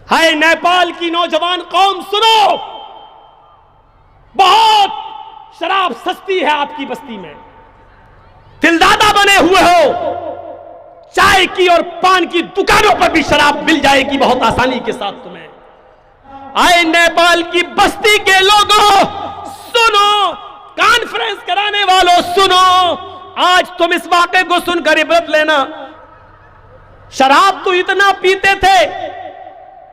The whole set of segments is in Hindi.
हाय नेपाल की नौजवान कौम सुनो, बहुत शराब सस्ती है आपकी बस्ती में, दिलदादा बने हुए हो, चाय की और पान की दुकानों पर भी शराब मिल जाएगी बहुत आसानी के साथ तुम्हें। आए नेपाल की बस्ती के लोगों सुनो, कॉन्फ्रेंस कराने वालों सुनो, आज तुम इस वाक़े को सुनकर इबरत लेना। शराब तो इतना पीते थे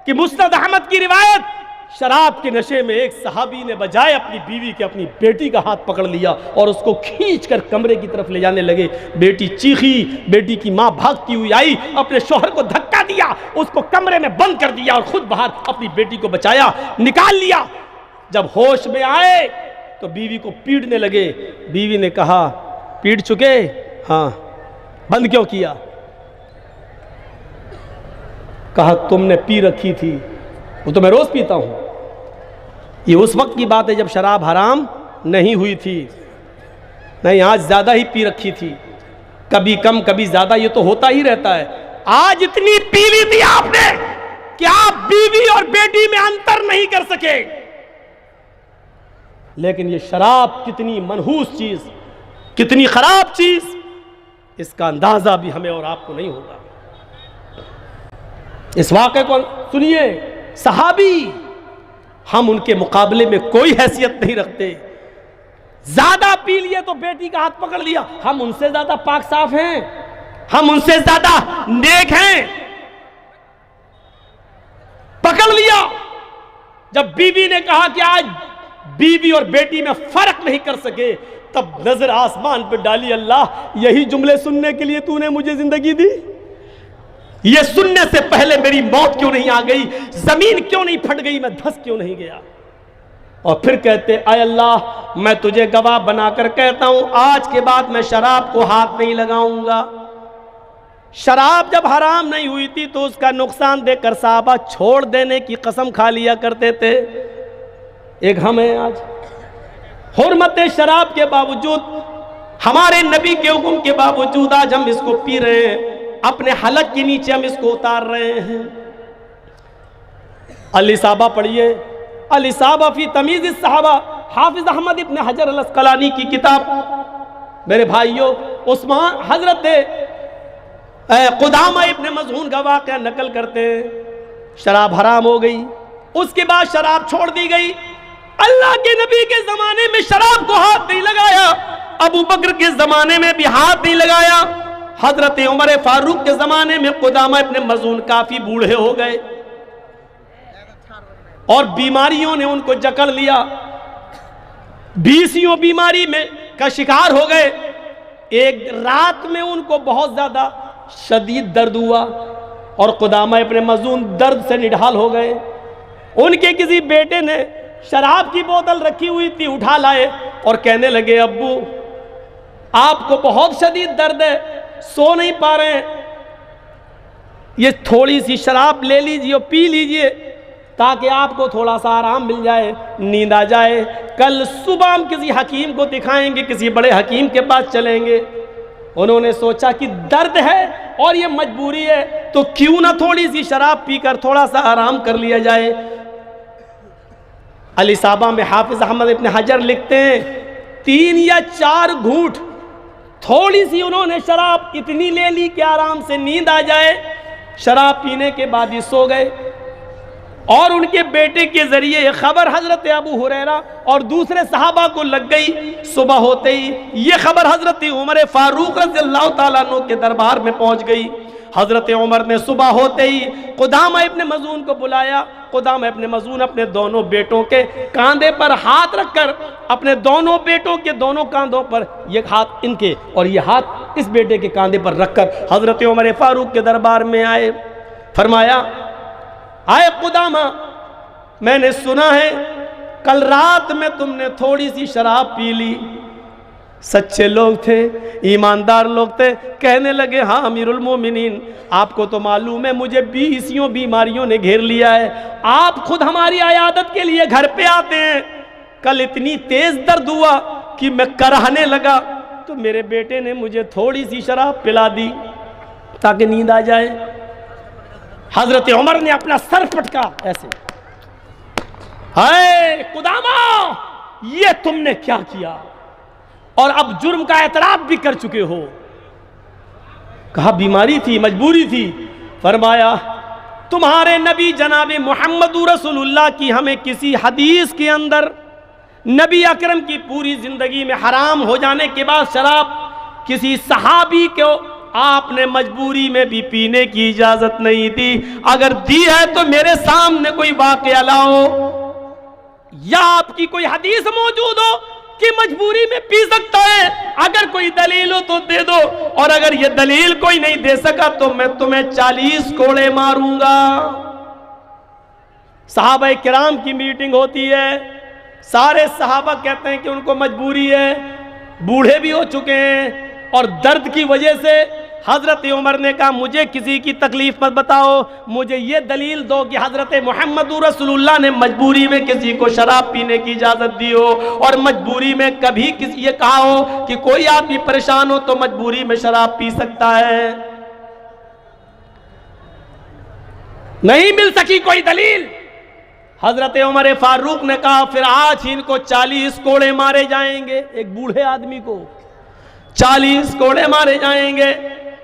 कि मुस्नद अहमद की रिवायत, शराब के नशे में एक सहाबी ने बजाय अपनी बीवी के अपनी बेटी का हाथ पकड़ लिया और उसको खींचकर कमरे की तरफ ले जाने लगे। बेटी चीखी, बेटी की मां भागती हुई आई, अपने शौहर को धक्का दिया, उसको कमरे में बंद कर दिया और खुद बाहर अपनी बेटी को बचाया, निकाल लिया। जब होश में आए तो बीवी को पीटने लगे। बीवी ने कहा, पीट चुके? हाँ। बंद क्यों किया? कहा, तुमने पी रखी थी, वो तो मैं रोज पीता हूं। ये उस वक्त की बात है जब शराब हराम नहीं हुई थी। नहीं, आज ज्यादा ही पी रखी थी, कभी कम कभी ज्यादा, ये तो होता ही रहता है। आज इतनी पी ली थी आपने कि आप बीवी और बेटी में अंतर नहीं कर सके। लेकिन ये शराब कितनी मनहूस चीज, कितनी खराब चीज, इसका अंदाजा भी हमें और आपको नहीं होगा। इस वाक़े को सुनिए, सहाबी, हम उनके मुकाबले में कोई हैसियत नहीं रखते। ज्यादा पी लिए तो बेटी का हाथ पकड़ लिया, हम उनसे ज्यादा पाक साफ हैं, हम उनसे ज्यादा नेक हैं, पकड़ लिया। जब बीवी ने कहा कि आज बीवी और बेटी में फर्क नहीं कर सके, तब नजर आसमान पर डाली, अल्लाह यही जुमले सुनने के लिए तूने मुझे जिंदगी दी? ये सुनने से पहले मेरी मौत क्यों नहीं आ गई, जमीन क्यों नहीं फट गई, मैं धंस क्यों नहीं गया? और फिर कहते, आय अल्लाह, मैं तुझे गवाह बनाकर कहता हूं, आज के बाद मैं शराब को हाथ नहीं लगाऊंगा। शराब जब हराम नहीं हुई थी तो उसका नुकसान देखकर साहबा छोड़ देने की कसम खा लिया करते थे। एक हम हैं आज, हुर्मत शराब के बावजूद, हमारे नबी के हुक्म के बावजूद आज हम इसको पी रहे हैं, अपने हलक के नीचे हम इसको उतार रहे हैं। अल-इसाबा पढ़िए, अल-इसाबा फी तमीज़ सहाबा, हाफिज अहमद इब्न हजर अल-अस्क़लानी की किताब। मेरे भाइयों, उस्मान हजरत क़ुदामा इब्न मज़ऊन का वाक़या नकल करते हैं। शराब हराम हो गई, उसके बाद शराब छोड़ दी गई। अल्लाह के नबी के ज़माने में शराब को हाथ नहीं लगाया, अबू बकर के ज़माने में भी हाथ नहीं लगाया, हजरत उमर फारूक के ज़माने में क़ुदामा इब्न मज़ऊन काफ़ी बूढ़े हो गए और बीमारियों ने उनको जकड़ लिया, बीसियों बीमारी में का शिकार हो गए। एक रात में उनको बहुत ज़्यादा शदीद दर्द हुआ और क़ुदामा इब्न मज़ऊन दर्द से निढाल हो गए। उनके किसी बेटे ने शराब की बोतल रखी हुई थी, उठा लाए और कहने लगे, अब्बू आपको बहुत शदीद दर्द है, सो नहीं पा रहे हैं, ये थोड़ी सी शराब ले लीजिए और पी लीजिए ताकि आपको थोड़ा सा आराम मिल जाए, नींद आ जाए। कल सुबह हम किसी हकीम को दिखाएंगे, किसी बड़े हकीम के पास चलेंगे। उन्होंने सोचा कि दर्द है और ये मजबूरी है, तो क्यों ना थोड़ी सी शराब पीकर थोड़ा सा आराम कर लिया जाए। अल-इसाबा में हाफिज अहमद इब्न हजर लिखते हैं, 3 या 4 घूंट थोड़ी सी उन्होंने शराब इतनी ले ली कि आराम से नींद आ जाए। शराब पीने के बाद ही सो गए और उनके बेटे के जरिए ये खबर हजरत अबू हुरैरा और दूसरे सहाबा को लग गई। सुबह होते ही ये खबर हजरत उमर फारूक रज़ियल्लाहु ताला अन्हु के दरबार में पहुंच गई। हजरत उमर ने सुबह होते ही क़ुदामा इब्न मज़ऊन को बुलाया। क़ुदामा इब्न मज़ऊन अपने दोनों बेटों के कांधे पर हाथ रखकर, अपने दोनों बेटों के दोनों कांधों पर, ये हाथ इनके और ये हाथ इस बेटे के कांधे पर रखकर हजरत उमर फारूक के दरबार में आए। फरमाया, आए क़ुदामा, मैंने सुना है कल रात में तुमने थोड़ी सी शराब पी ली। सच्चे लोग थे, ईमानदार लोग थे। कहने लगे, हाँ अमीरुल मोमिनीन, आपको तो मालूम है मुझे 20 बीमारियों ने घेर लिया है, आप खुद हमारी आयादत के लिए घर पे आते हैं। कल इतनी तेज दर्द हुआ कि मैं कराहने लगा, तो मेरे बेटे ने मुझे थोड़ी सी शराब पिला दी ताकि नींद आ जाए। हजरत उमर ने अपना सर पटका ऐसे, हाय कुदामा ये तुमने क्या किया, और अब जुर्म का एतराफ भी कर चुके हो। कहा बीमारी थी, मजबूरी थी। फरमाया तुम्हारे नबी जनाब मोहम्मद रसूलुल्लाह की हमें किसी हदीस के अंदर नबी अकरम की पूरी जिंदगी में हराम हो जाने के बाद शराब किसी सहाबी को आपने मजबूरी में भी पीने की इजाजत नहीं दी। अगर दी है तो मेरे सामने कोई वाकया लाओ या आपकी कोई हदीस मौजूद हो कि मजबूरी में पी सकता है। अगर कोई दलील हो तो दे दो, और अगर ये दलील कोई नहीं दे सका तो मैं तुम्हें 40 कोड़े मारूंगा। सहाबा किराम की मीटिंग होती है, सारे सहाबा कहते हैं कि उनको मजबूरी है, बूढ़े भी हो चुके हैं, और दर्द की वजह से हजरत उमर ने कहा मुझे किसी की तकलीफ मत बताओ, मुझे ये दलील दो कि हजरत मोहम्मद रसूलुल्लाह ने मजबूरी में किसी को शराब पीने की इजाजत दी हो, और मजबूरी में कभी किसी ये कहा हो कि कोई आदमी परेशान हो तो मजबूरी में शराब पी सकता है। नहीं मिल सकी कोई दलील। हजरत उमर फारूक ने कहा फिर आज ही इनको 40 कोड़े मारे जाएंगे, एक बूढ़े आदमी को 40 कोड़े मारे जाएंगे।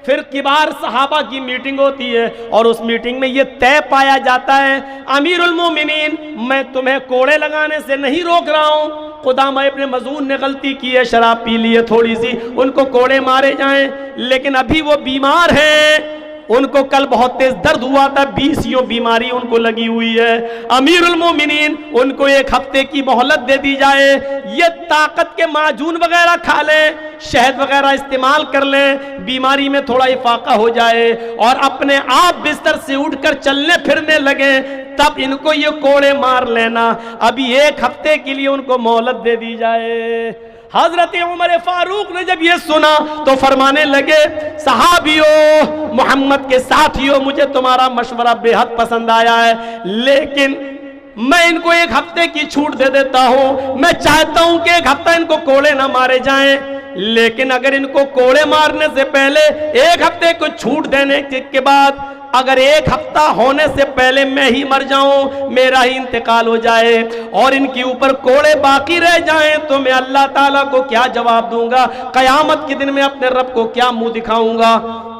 फिर किबार सहाबा की मीटिंग होती है, और उस मीटिंग में यह तय पाया जाता है अमीरुल मोमिनीन मैं तुम्हें कोड़े लगाने से नहीं रोक रहा हूं, कुदामा इब्न मजून ने गलती की है, शराब पी ली है थोड़ी सी, उनको कोड़े मारे जाएं, लेकिन अभी वो बीमार हैं, उनको कल बहुत तेज दर्द हुआ था, 20 बीमारी उनको लगी हुई है। अमीरुल मोमिनीन उनको 1 हफ्ते की मोहलत दे दी जाए, ये ताकत के माजून वगैरह खा लें, शहद वगैरह इस्तेमाल कर लें, बीमारी में थोड़ा इफाका हो जाए, और अपने आप बिस्तर से उठकर चलने फिरने लगे, तब इनको ये कोड़े मार लेना। अभी 1 हफ्ते के लिए उनको मोहलत दे दी जाए। हजरत उमर फारूक ने जब ये सुना तो फरमाने लगे सहाबियों, मोहम्मद के साथियों, मुझे तुम्हारा मशवरा बेहद पसंद आया है, लेकिन मैं इनको 1 हफ्ते की छूट दे देता हूं। मैं चाहता हूं कि 1 हफ्ता इनको कोड़े ना मारे जाएं, लेकिन अगर इनको कोड़े मारने से पहले 1 हफ्ते को छूट देने के बाद अगर 1 हफ्ता होने से पहले मैं ही मर जाऊं, मेरा ही इंतकाल हो जाए, और इनके ऊपर कोड़े बाकी रह जाएं, तो मैं अल्लाह ताला को क्या जवाब दूंगा, कयामत के दिन में अपने रब को क्या मुंह दिखाऊंगा।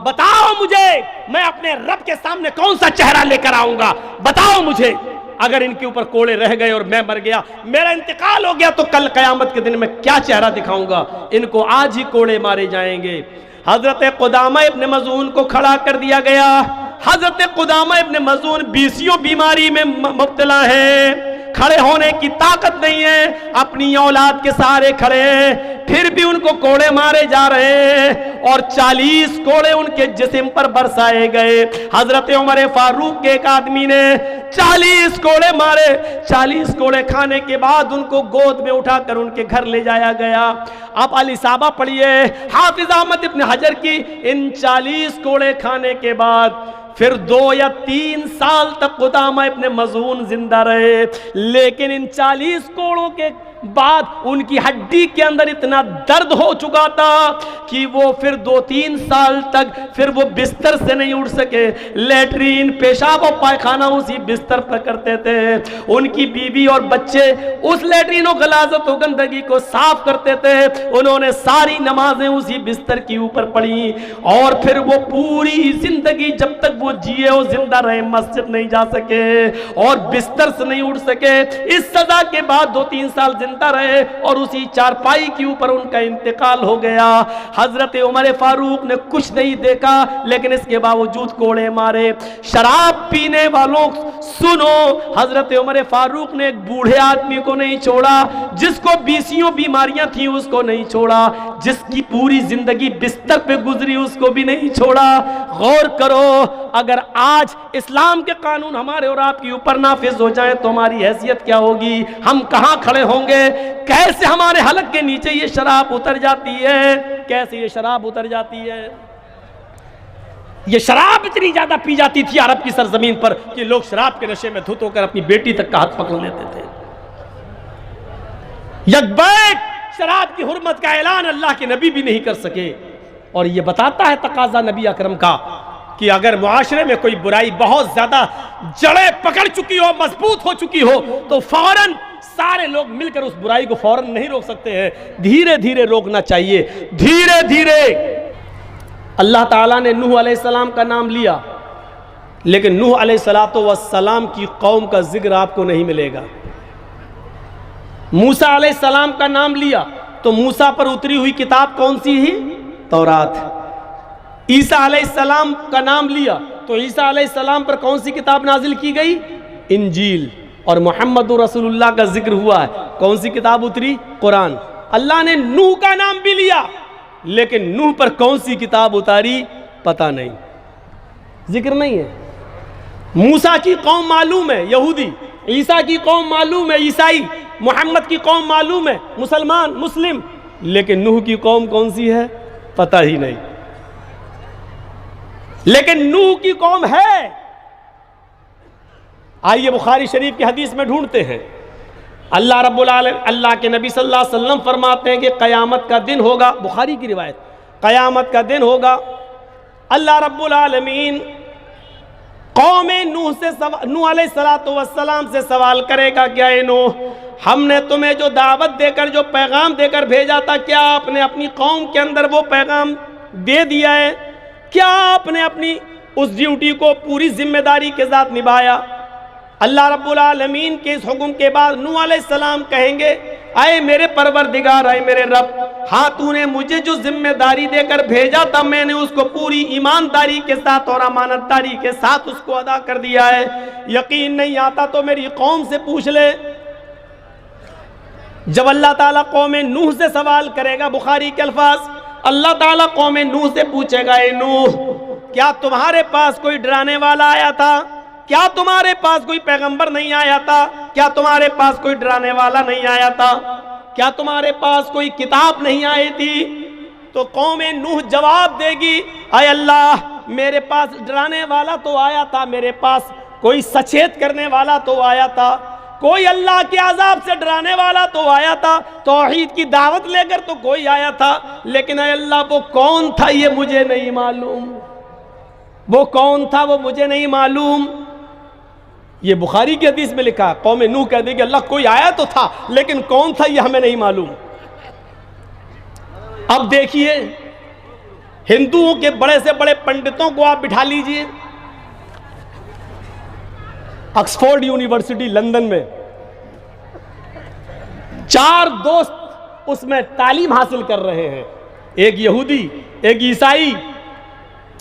बताओ मुझे, मैं अपने रब के सामने कौन सा चेहरा लेकर आऊंगा, बताओ मुझे। अगर इनके ऊपर कोड़े रह गए और मैं मर गया, मेरा इंतकाल हो गया, तो कल कयामत के दिन में क्या चेहरा दिखाऊंगा। इनको आज ही कोड़े मारे जाएंगे। हजरत कुदामा इब्न मजून को खड़ा कर दिया गया। हजरत कुदामा इब्न मजून 20 बीमारी में मुब्तला है, खड़े होने की ताकत नहीं है, अपनी औलाद के सहारे खड़े हैं, फिर भी उनको कोड़े मारे जा रहे हैं, और 40 कोड़े उनके जिस्म पर बरसाए गए। हजरत उमर फारूक के एक आदमी ने 40 कोड़े मारे। 40 कोड़े खाने के बाद उनको गोद में उठाकर उनके घर ले जाया गया। आप अली साहबा पढ़िए हाफिज अहमद इब्न हजर की, इन 40 कोड़े खाने के बाद फिर 2 या 3 साल तक कुदामा इब्न मजून जिंदा रहे, लेकिन इन 40 कोड़ों के बाद उनकी हड्डी के अंदर इतना दर्द हो चुका था कि वो फिर 2-3 साल तक फिर वो बिस्तर से नहीं उठ सके। लेटरीन, पेशाब और पायखाना उसी बिस्तर पर करते थे। उनकी बीवी और बच्चे उस लेटरीन और गलाजत और गंदगी को साफ करते थे। उन्होंने सारी नमाजें उसी बिस्तर के ऊपर पढ़ी, और फिर वो पूरी जिंदगी जब तक वो जिए वो जिंदा रहे, मस्जिद नहीं जा सके और बिस्तर से नहीं उठ सके। इस सजा के बाद 2-3 साल जिंदा रहे, और उसी चारपाई के ऊपर उनका इंतकाल हो गया। हजरत उमर फारूक ने कुछ नहीं देखा, लेकिन इसके बावजूद कोड़े मारे। शराब पीने वालों सुनो, हजरत उमर फारूक ने एक बूढ़े आदमी को नहीं छोड़ा, जिसको 20 बीमारियां थी उसको नहीं छोड़ा, जिसकी पूरी जिंदगी बिस्तर पे गुजरी उसको भी नहीं छोड़ा। गौर करो, अगर आज इस्लाम के कानून हमारे और आपके ऊपर नाफिज हो जाए तो हमारी हैसियत क्या होगी, हम कहां खड़े होंगे। कैसे हमारे हलक के नीचे ये शराब उतर जाती है, कैसे ये शराब उतर जाती है। ये शराब इतनी ज्यादा पी जाती थी अरब की सरजमीन पर कि लोग शराब के नशे में धुत होकर अपनी बेटी तक का हाथ पकड़ लेते थे। यकबैक शराब की हुर्मत का ऐलान अल्लाह के नबी भी नहीं कर सके। और ये बताता है तकाजा नबी अकरम का कि अगर मुआशरे में कोई बुराई बहुत ज्यादा जड़ें पकड़ चुकी हो, मजबूत हो चुकी हो, तो फौरन सारे लोग मिलकर उस बुराई को फौरन नहीं रोक सकते हैं, धीरे धीरे रोकना चाहिए, धीरे धीरे। अल्लाह ताला ने नूह अलैहिस्सलाम का नाम लिया, लेकिन नूह अलैहिस्सलाम की कौम का जिक्र आपको नहीं मिलेगा। मूसा अलैहिस्सलाम का नाम लिया तो मूसा पर उतरी हुई किताब कौन सी ही? तौरात। ईसा अलैहिस्सलाम का नाम लिया तो ईसा अलैहिस्सलाम पर कौन सी किताब नाजिल की गई? इंजील। और मोहम्मद रसूलुल्लाह का जिक्र हुआ है, कौन सी किताब उतरी? कुरान। अल्लाह ने नूह का नाम भी लिया, लेकिन नूह पर कौन सी किताब उतारी पता नहीं, जिक्र नहीं है। मूसा की कौम मालूम है, यहूदी। ईसा की कौम मालूम है, ईसाई। मोहम्मद की कौम मालूम है, मुसलमान, मुस्लिम। लेकिन नूह की कौम कौन सी है पता ही नहीं। लेकिन नूह की कौम है। आइए बुखारी शरीफ की हदीस में ढूंढते हैं। अल्लाह रब्बुल आलमीन, अल्लाह के नबी सल्लल्लाहु अलैहि वसल्लम फरमाते हैं कि क़यामत का दिन होगा, बुखारी की रिवायत, क़यामत का दिन होगा, अल्लाह रब्बुल आलमीन कौम नूह अलैहिस्सलाम से सवाल करेगा, क्या ए नूह, हमने तुम्हें जो दावत देकर, जो पैगाम देकर भेजा था, क्या आपने अपनी कौम के अंदर वो पैगाम दे दिया है? क्या आपने अपनी उस ड्यूटी को पूरी जिम्मेदारी के साथ निभाया? अल्लाह रब्बुल आलमीन के इस हुक्म के बाद नूह अलैहिस्सलाम कहेंगे, आए मेरे परवरदिगार, आए मेरे रब, हाँ तूने मुझे जो जिम्मेदारी देकर भेजा था, मैंने उसको पूरी ईमानदारी के साथ और अमानतदारी के साथ उसको अदा कर दिया है। यकीन नहीं आता तो मेरी कौम से पूछ ले। जब अल्लाह ताला कौम नूह से सवाल करेगा, बुखारी के अल्फाज, अल्लाह ताला कौम नूह से पूछेगा, ए नूह, क्या तुम्हारे पास कोई डराने वाला आया था? क्या तुम्हारे पास कोई पैगंबर नहीं आया था? क्या तुम्हारे पास कोई डराने वाला नहीं आया था? क्या तुम्हारे पास कोई किताब नहीं आई थी? तो कौम नूह जवाब देगी, आय अल्लाह, मेरे पास डराने वाला तो आया था, मेरे पास कोई सचेत करने वाला तो आया था, कोई अल्लाह के अजाब से डराने वाला तो आया था, तौहीद की दावत लेकर तो कोई आया था, लेकिन आय अल्लाह वो कौन था ये मुझे नहीं मालूम, वो कौन था वो मुझे नहीं मालूम। ये बुखारी की हदीस में लिखा, कौम नूह कह देगी, अल्लाह कोई आया तो था, लेकिन कौन था ये हमें नहीं मालूम। अब देखिए, हिंदुओं के बड़े से बड़े पंडितों को आप बिठा लीजिए, ऑक्सफोर्ड यूनिवर्सिटी लंदन में, 4 दोस्त उसमें तालीम हासिल कर रहे हैं, एक यहूदी, एक ईसाई,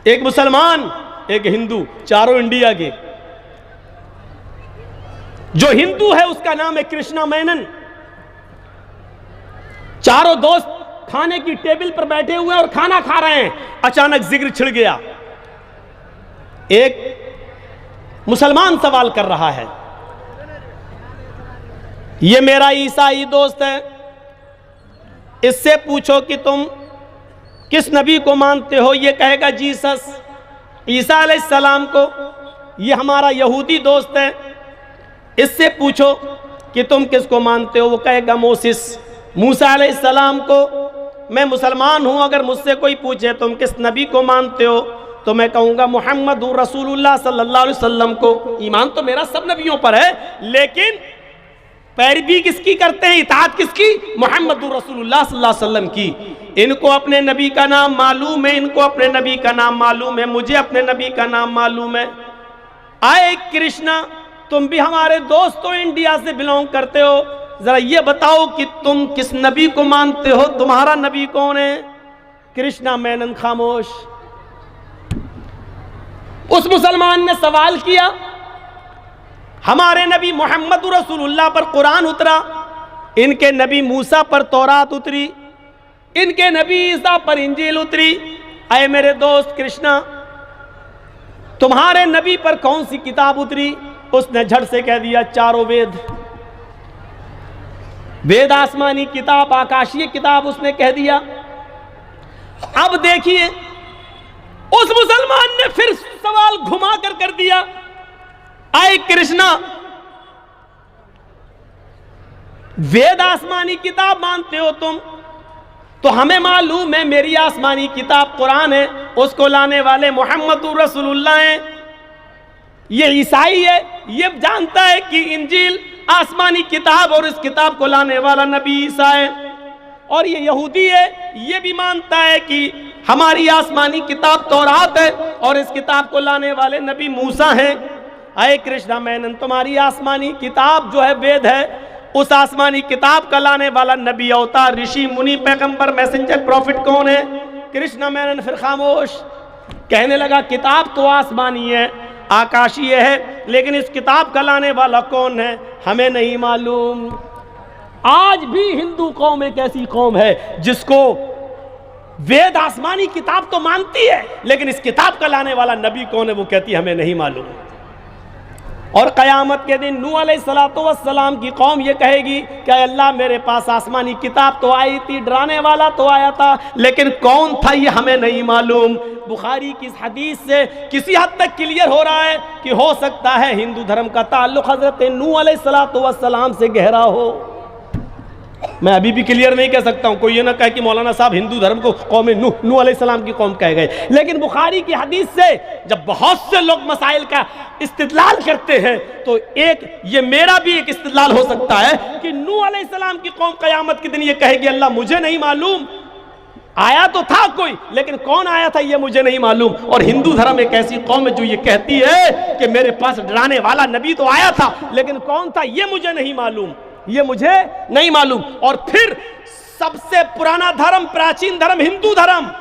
एक मुसलमान, एक हिंदू, चारों इंडिया के। जो हिंदू है उसका नाम है कृष्णा मेनन। चारों दोस्त खाने की टेबल पर बैठे हुए और खाना खा रहे हैं, अचानक जिक्र छिड़ गया। एक मुसलमान सवाल कर रहा है, ये मेरा ईसाई दोस्त है, इससे पूछो कि तुम किस नबी को मानते हो? ये कहेगा जीसस, ईसा अलैहिस्सलाम को। ये हमारा यहूदी दोस्त है, इससे पूछो कि तुम किसको मानते हो? वो कहेगा मोसेस, मूसा अलैहिस्सलाम को। मैं मुसलमान हूं, अगर मुझसे कोई पूछे तुम किस नबी को मानते हो, तो मैं कहूंगा मोहम्मद रसूलुल्लाह सल्लल्लाहु अलैहि वसल्लम को। ईमान तो मेरा सब नबियों पर है, लेकिन पैरवी किसकी करते हैं, इताअत किसकी? मोहम्मद रसूलुल्लाह सल्लल्लाहु अलैहि वसल्लम की। इनको अपने नबी का नाम मालूम है, इनको अपने नबी का नाम मालूम है, मुझे अपने नबी का नाम मालूम है। आए कृष्णा, तुम भी हमारे दोस्तों, इंडिया से बिलोंग करते हो, जरा ये बताओ कि तुम किस नबी को मानते हो, तुम्हारा नबी कौन है? कृष्णा मेनन खामोश। उस मुसलमान ने सवाल किया, हमारे नबी मोहम्मद रसूलुल्लाह पर कुरान उतरा, इनके नबी मूसा पर तौरात उतरी, इनके नबी ईसा पर इंजील उतरी। अय मेरे दोस्त कृष्णा, तुम्हारे नबी पर कौन सी किताब उतरी? उसने झट से कह दिया, चारों वेद। वेद आसमानी किताब, आकाशीय किताब, उसने कह दिया। अब देखिए, उस मुसलमान ने फिर सवाल घुमा कर दिया, आए कृष्णा, वेद आसमानी किताब मानते हो तुम, तो हमें मालूम है मेरी आसमानी किताब कुरान है, उसको लाने वाले मोहम्मदुर रसूलुल्लाह हैं। ये ईसाई है, ये जानता है कि इंजील आसमानी किताब और इस किताब को लाने वाला नबी ईसा है। और ये यहूदी है, ये भी मानता है कि हमारी आसमानी किताब तौरात है और इस किताब को लाने वाले नबी मूसा हैं। अय कृष्णा मेनन, तुम्हारी आसमानी किताब जो है वेद है, उस आसमानी किताब का लाने वाला नबी, अवतार, ऋषि, मुनि, पैगंबर, मैसेंजर, प्रॉफिट कौन है? कृष्णा मेनन फिर खामोश। कहने लगा किताब तो आसमानी है, आकाशीय है, लेकिन इस किताब का लाने वाला कौन है हमें नहीं मालूम। आज भी हिंदू कौम एक ऐसी कौम है जिसको वेद आसमानी किताब तो मानती है, लेकिन इस किताब का लाने वाला नबी कौन है वो कहती है हमें नहीं मालूम। और क़यामत के दिन नूह अलैहिस्सलातु वस्सलाम की कौम ये कहेगी कि अल्लाह मेरे पास आसमानी किताब तो आई थी, डराने वाला तो आया था, लेकिन कौन था ये हमें नहीं मालूम। बुखारी की इस हदीस से किसी हद तक क्लियर हो रहा है कि हो सकता है हिंदू धर्म का ताल्लुक हज़रत नूह अलैहिस्सलातु वस्सलाम से गहरा हो। मैं अभी भी क्लियर नहीं कह सकता हूं, कोई ये ना कहे कि मौलाना साहब हिंदू धर्म को कौम नूह अलैहिस्सलाम की कौम कह गए, लेकिन बुखारी की हदीस से जब बहुत से लोग मसाइल का इस्तिदलाल करते हैं तो एक ये मेरा भी एक इस्तिदलाल हो सकता है कि नूह अलैहिस्सलाम की कौम क़यामत के दिन ये कहेगी अल्लाह मुझे नहीं मालूम, आया तो था कोई, लेकिन कौन आया था ये मुझे नहीं मालूम। और हिंदू धर्म एक ऐसी कौम है जो ये कहती है कि मेरे पास डराने वाला नबी तो आया था, लेकिन कौन था ये मुझे नहीं मालूम, ये मुझे नहीं मालूम। और फिर सबसे पुराना धर्म, प्राचीन धर्म हिंदू धर्म,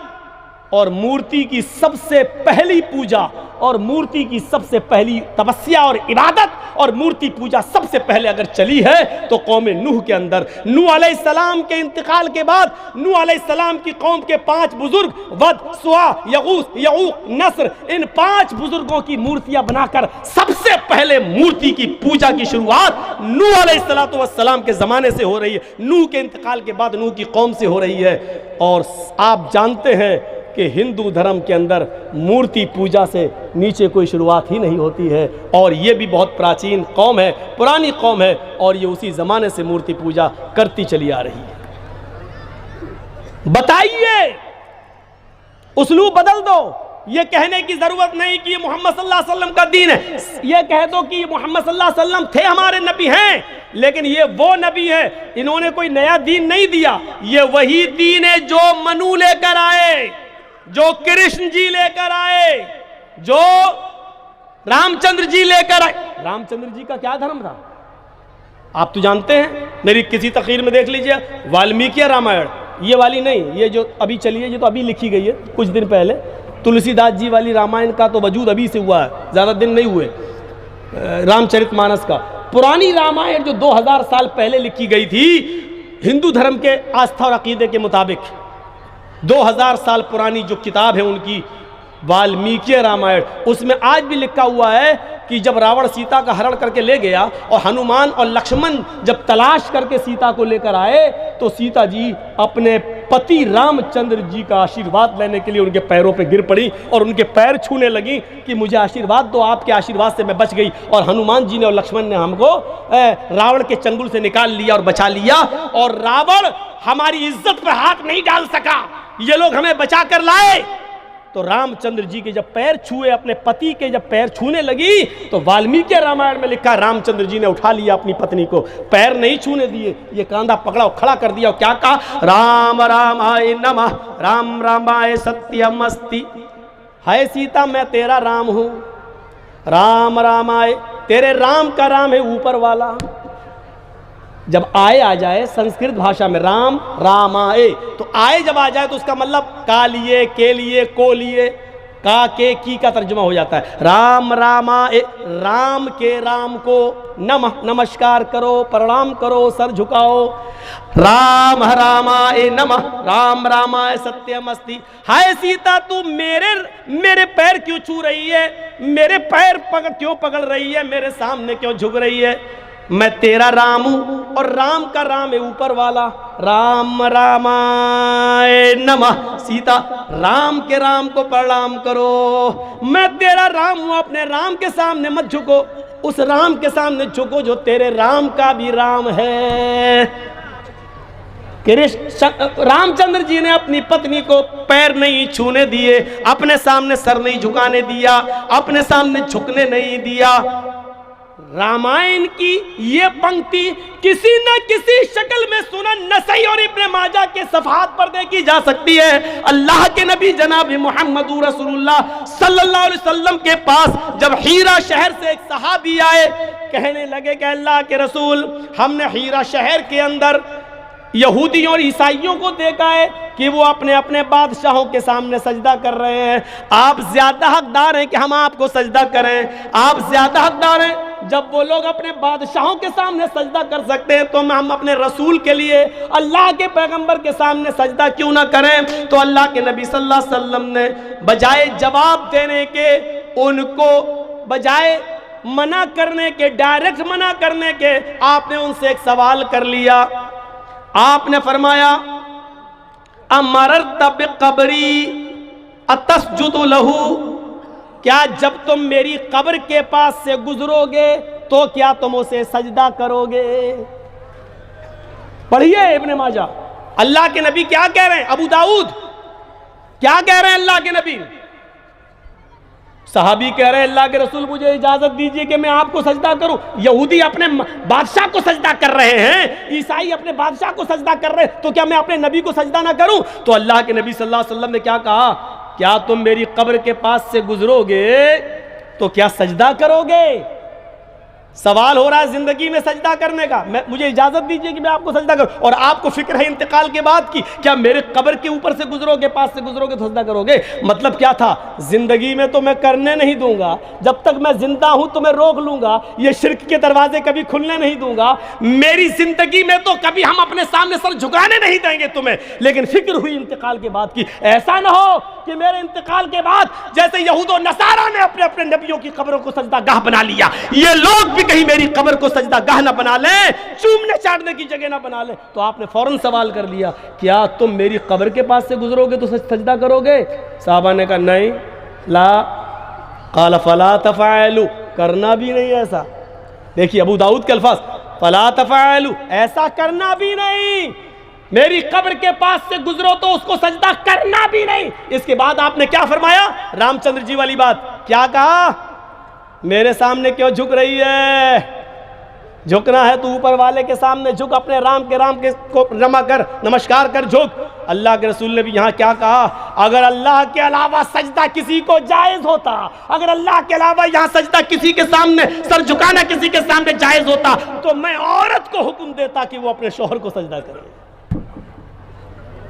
और मूर्ति की सबसे पहली पूजा और मूर्ति की सबसे पहली तपस्या और इबादत और मूर्ति पूजा सबसे पहले अगर चली है तो कौम नूह के अंदर। नूह अलैहिस्सलाम के इंतकाल के बाद नूह अलैहिस्सलाम की कौम के 5 बुजुर्ग वद, सुआ, यगूस, यऊक, नस्र, इन 5 बुजुर्गों की मूर्तियां बनाकर सबसे पहले मूर्ति की पूजा की शुरुआत नूह अलैहिस्सलातु वस्सलाम के जमाने से हो रही है, नूह के इंतकाल के बाद नूह की कौम से हो रही है। और आप जानते हैं कि हिंदू धर्म के अंदर मूर्ति पूजा से नीचे कोई शुरुआत ही नहीं होती है, और ये भी बहुत प्राचीन कौम है, पुरानी कौम है, और ये उसी ज़माने से मूर्ति पूजा करती चली आ रही है। बताइए, उसलूब बदल दो, ये कहने की ज़रूरत नहीं कि ये मोहम्मद सल्लल्लाहु अलैहि वसल्लम का दीन है, ये कह दो कि मोहम्मद सल्लल्लाहु अलैहि वसल्लम थे, हमारे नबी हैं, लेकिन ये वो नबी है, इन्होंने कोई नया दीन नहीं दिया, ये वही दीन है जो मनु लेकर आए, जो कृष्ण जी लेकर आए, जो रामचंद्र जी लेकर आए। रामचंद्र जी का क्या धर्म था आप तो जानते हैं, मेरी किसी तकरीर में देख लीजिए, वाल्मीकि रामायण, ये वाली नहीं, ये जो अभी चली है, ये तो अभी लिखी गई है कुछ दिन पहले, तुलसीदास जी वाली रामायण का तो वजूद अभी से हुआ है, ज़्यादा दिन नहीं हुए। रामचरितमानस का पुरानी रामायण जो 2000 साल पहले लिखी गई थी हिंदू धर्म के आस्था और अकीदे के मुताबिक, 2000 साल पुरानी जो किताब है उनकी वाल्मीकि रामायण, उसमें आज भी लिखा हुआ है कि जब रावण सीता का हरण करके ले गया और हनुमान और लक्ष्मण जब तलाश करके सीता को लेकर आए तो सीता जी अपने पति रामचंद्र जी का आशीर्वाद लेने के लिए उनके पैरों पे गिर पड़ी और उनके पैर छूने लगी कि मुझे आशीर्वाद दो, आपके आशीर्वाद से मैं बच गई। और हनुमान जी ने और लक्ष्मण ने हमको रावण के चंगुल से निकाल लिया और बचा लिया, और रावण हमारी इज्जत पर हाथ नहीं डाल सका, ये लोग हमें बचा कर लाए। तो रामचंद्र जी के जब पैर छुए, अपने पति के जब पैर छूने लगी, तो वाल्मीकि रामायण में लिखा रामचंद्र जी ने उठा लिया अपनी पत्नी को, पैर नहीं छूने दिए, ये कांधा पकड़ा और खड़ा कर दिया और क्या कहा, राम रामाय नमः, राम रामाय सत्यम अस्ति। हाय सीता मैं तेरा राम हूं, राम रामाय, तेरे राम का राम है ऊपर वाला। जब आए आ जाए संस्कृत भाषा में राम रामाए, तो आए जब आ जाए तो उसका मतलब का लिए, के लिए, को लिए, का के की का तर्जुमा हो जाता है। राम रामाए, राम के राम को नमः, नमस्कार करो, प्रणाम करो, सर झुकाओ। राम रामाए नमः, राम रामाय सत्यम अस्ति। हाय सीता तू मेरे पैर क्यों छू रही है, मेरे पैर क्यों पकड़ रही है, मेरे सामने क्यों झुक रही है, मैं तेरा राम हूं और राम का राम है ऊपर वाला। राम रामाय नमः, सीता राम के राम को प्रणाम करो, मैं तेरा राम हूं, अपने राम के सामने मत झुको, उस राम के सामने झुको जो तेरे राम का भी राम है। रामचंद्र जी ने अपनी पत्नी को पैर नहीं छूने दिए, अपने सामने सर नहीं झुकाने दिया, अपने सामने झुकने नहीं दिया। रामायण की ये पंक्ति किसी न किसी शक्ल में सुनन नसई और इब्ने माजा के सफ़हात पर देखी जा सकती है। अल्लाह के नबी जनाब मोहम्मद रसूलुल्लाह सल्लल्लाहु अलैहि वसल्लम के पास जब हीरा शहर से एक सहाबी आए, कहने लगे कि अल्लाह के रसूल, हमने हीरा शहर के अंदर यहूदियों और ईसाइयों को देखा है कि वो अपने अपने बादशाहों के सामने सजदा कर रहे हैं। आप ज्यादा हकदार हैं कि हम आपको सजदा करें, आप ज्यादा हकदार हैं। जब वो लोग अपने बादशाहों के सामने सजदा कर सकते हैं तो हम अपने रसूल के लिए, अल्लाह के पैगंबर के सामने सजदा क्यों ना करें। तो अल्लाह के नबी सल्लल्लाहु अलैहि वसल्लम ने बजाय जवाब देने के, उनको बजाय मना करने के, डायरेक्ट मना करने के, आपने उनसे एक सवाल कर लिया। आपने फरमाया, अमरत बिक़ब्री अतस्जुदु लहू, क्या जब तुम मेरी कब्र के पास से गुजरोगे तो क्या तुम उसे सजदा करोगे। पढ़िए इब्ने माजा, अल्लाह के नबी क्या कह रहे हैं, अबू दाऊद क्या कह रहे हैं अल्लाह के नबी। सहाबी कह रहे हैं, अल्लाह के रसूल मुझे इजाजत दीजिए कि मैं आपको सजदा करूं। यहूदी अपने बादशाह को सजदा कर रहे हैं, ईसाई अपने बादशाह को सजदा कर रहे हैं, तो क्या मैं अपने नबी को सजदा ना करूं। तो अल्लाह के नबी सल्लल्लाहु अलैहि वसल्लम ने क्या कहा, क्या तुम मेरी कब्र के पास से गुजरोगे तो क्या सजदा करोगे। सवाल हो रहा है जिंदगी में सजदा करने का, मुझे इजाजत दीजिए कि मैं आपको सजदा करूं। और आपको फिक्र है इंतकाल के बाद की, क्या मेरे कब्र के ऊपर से गुजरोगे, पास से गुजरोगे तो सजदा करोगे। मतलब क्या था, जिंदगी में तो मैं करने नहीं दूंगा, जब तक मैं जिंदा हूं तो मैं रोक लूंगा, ये शिर्क के दरवाजे कभी खुलने नहीं दूंगा। मेरी जिंदगी में तो कभी हम अपने सामने सर झुकाने नहीं देंगे तुम्हें, लेकिन फिक्र हुई इंतकाल के बाद की, ऐसा ना हो कि मेरे इंतकाल के बाद जैसे यहूद और नसारा ने अपने अपने नबियों की कब्रों को सजदा गाह बना लिया, ये लोग भी कहीं मेरी कब्र को सजदा गाह ना बना ले, चूमने चाटने की जगह ना बना ले। तो आपने फौरन सवाल कर लिया, क्या तुम मेरी कब्र के पास से गुजरोगे तो सजदा करोगे। साहबा ने कहा नहीं, ला क़ाल फला तफ़अलू, करना भी नहीं ऐसा। देखिए अबू दाऊद के अल्फाज, फला तफ़अलू, ऐसा करना भी नहीं, मेरी कब्र के पास से गुजरो तो उसको सजदा करना भी नहीं। इसके बाद आपने क्या फरमाया, रामचंद्र जी वाली बात, क्या कहा, मेरे सामने क्यों झुक रही है, झुकना है तो ऊपर वाले के सामने झुक, अपने राम के को रमा कर, नमस्कार कर, झुक। अल्लाह के रसूल ने भी यहाँ क्या कहा, अगर अल्लाह के अलावा सजदा किसी को जायज होता, अगर अल्लाह के अलावा यहाँ सजदा किसी के सामने, सर झुकाना किसी के सामने जायज होता, तो मैं औरत को हुक्म देता कि वो अपने शौहर को सजदा करे।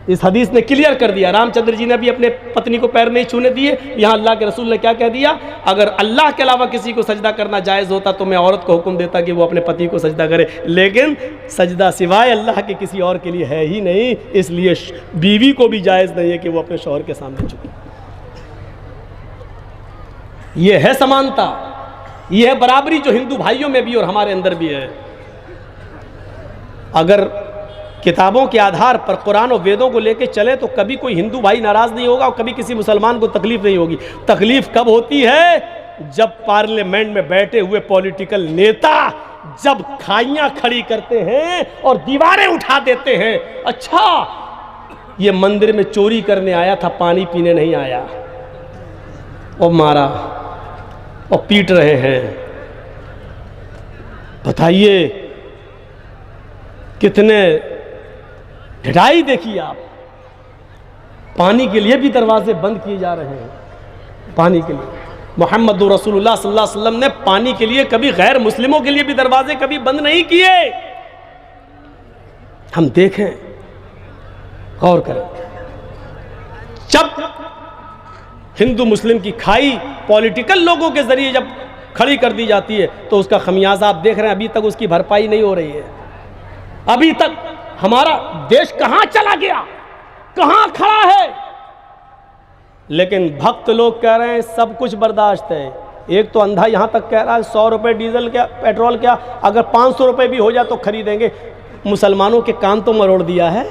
इस हदीस ने क्लियर कर दिया, रामचंद्र जी ने भी अपने पत्नी को पैर नहीं छूने दिए। यहाँ अल्लाह के रसूल ने क्या कह दिया, अगर अल्लाह के अलावा किसी को सजदा करना जायज़ होता तो मैं औरत को हुक्म देता कि वो अपने पति को सजदा करे, लेकिन सजदा सिवाय अल्लाह के किसी और के लिए है ही नहीं, इसलिए बीवी को भी जायज़ नहीं है कि वो अपने शौहर के सामने झुके। ये है समानता, ये है बराबरी जो हिंदू भाइयों में भी और हमारे अंदर भी है। अगर किताबों के आधार पर कुरान और वेदों को लेकर चले तो कभी कोई हिंदू भाई नाराज नहीं होगा और कभी किसी मुसलमान को तकलीफ नहीं होगी। तकलीफ कब होती है, जब पार्लियामेंट में बैठे हुए पॉलिटिकल नेता जब खाइयां खड़ी करते हैं और दीवारें उठा देते हैं, अच्छा ये मंदिर में चोरी करने आया था, पानी पीने नहीं आया, और मारा और पीट रहे हैं। बताइए कितने ढिठाई देखिए आप। पानी के लिए भी दरवाजे बंद किए जा रहे हैं, पानी के लिए। मोहम्मद रसूलुल्लाह सल्लल्लाहु अलैहि वसल्लम ने पानी के लिए कभी गैर मुस्लिमों के लिए भी दरवाजे कभी बंद नहीं किए। हम देखें, गौर करें, जब हिंदू मुस्लिम की खाई पॉलिटिकल लोगों के जरिए जब खड़ी कर दी जाती है तो उसका खमियाजा आप देख रहे हैं, अभी तक उसकी भरपाई नहीं हो रही है। अभी तक हमारा देश कहां चला गया, कहां खड़ा है। लेकिन भक्त लोग कह रहे हैं सब कुछ बर्दाश्त है। एक तो अंधा यहां तक कह रहा है 100 रुपये डीजल क्या, पेट्रोल क्या, अगर 500 रुपये भी हो जाए तो खरीदेंगे। मुसलमानों के कान तो मरोड़ दिया है,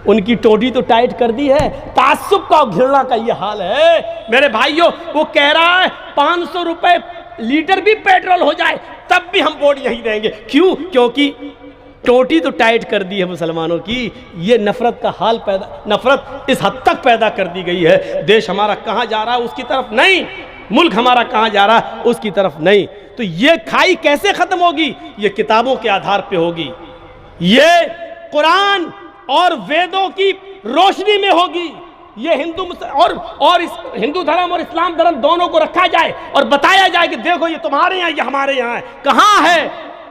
उनकी टोटी तो टाइट कर दी है। तासुब का, घृणा का ये हाल है मेरे भाइयों। वो कह रहा है 500 रुपये लीटर भी पेट्रोल हो जाए तब भी हम वोट यही देंगे। क्यों? क्योंकि टोटी तो टाइट कर दी है मुसलमानों की। ये नफरत का हाल पैदा, नफरत इस हद तक पैदा कर दी गई है। देश हमारा कहाँ जा रहा है उसकी तरफ नहीं, मुल्क हमारा कहाँ जा रहा है उसकी तरफ नहीं। तो ये खाई कैसे खत्म होगी? ये किताबों के आधार पे होगी, ये कुरान और वेदों की रोशनी में होगी। ये हिंदू और इस हिंदू धर्म और इस्लाम धर्म दोनों को रखा जाए और बताया जाए कि देखो ये तुम्हारे यहाँ, ये हमारे यहाँ है।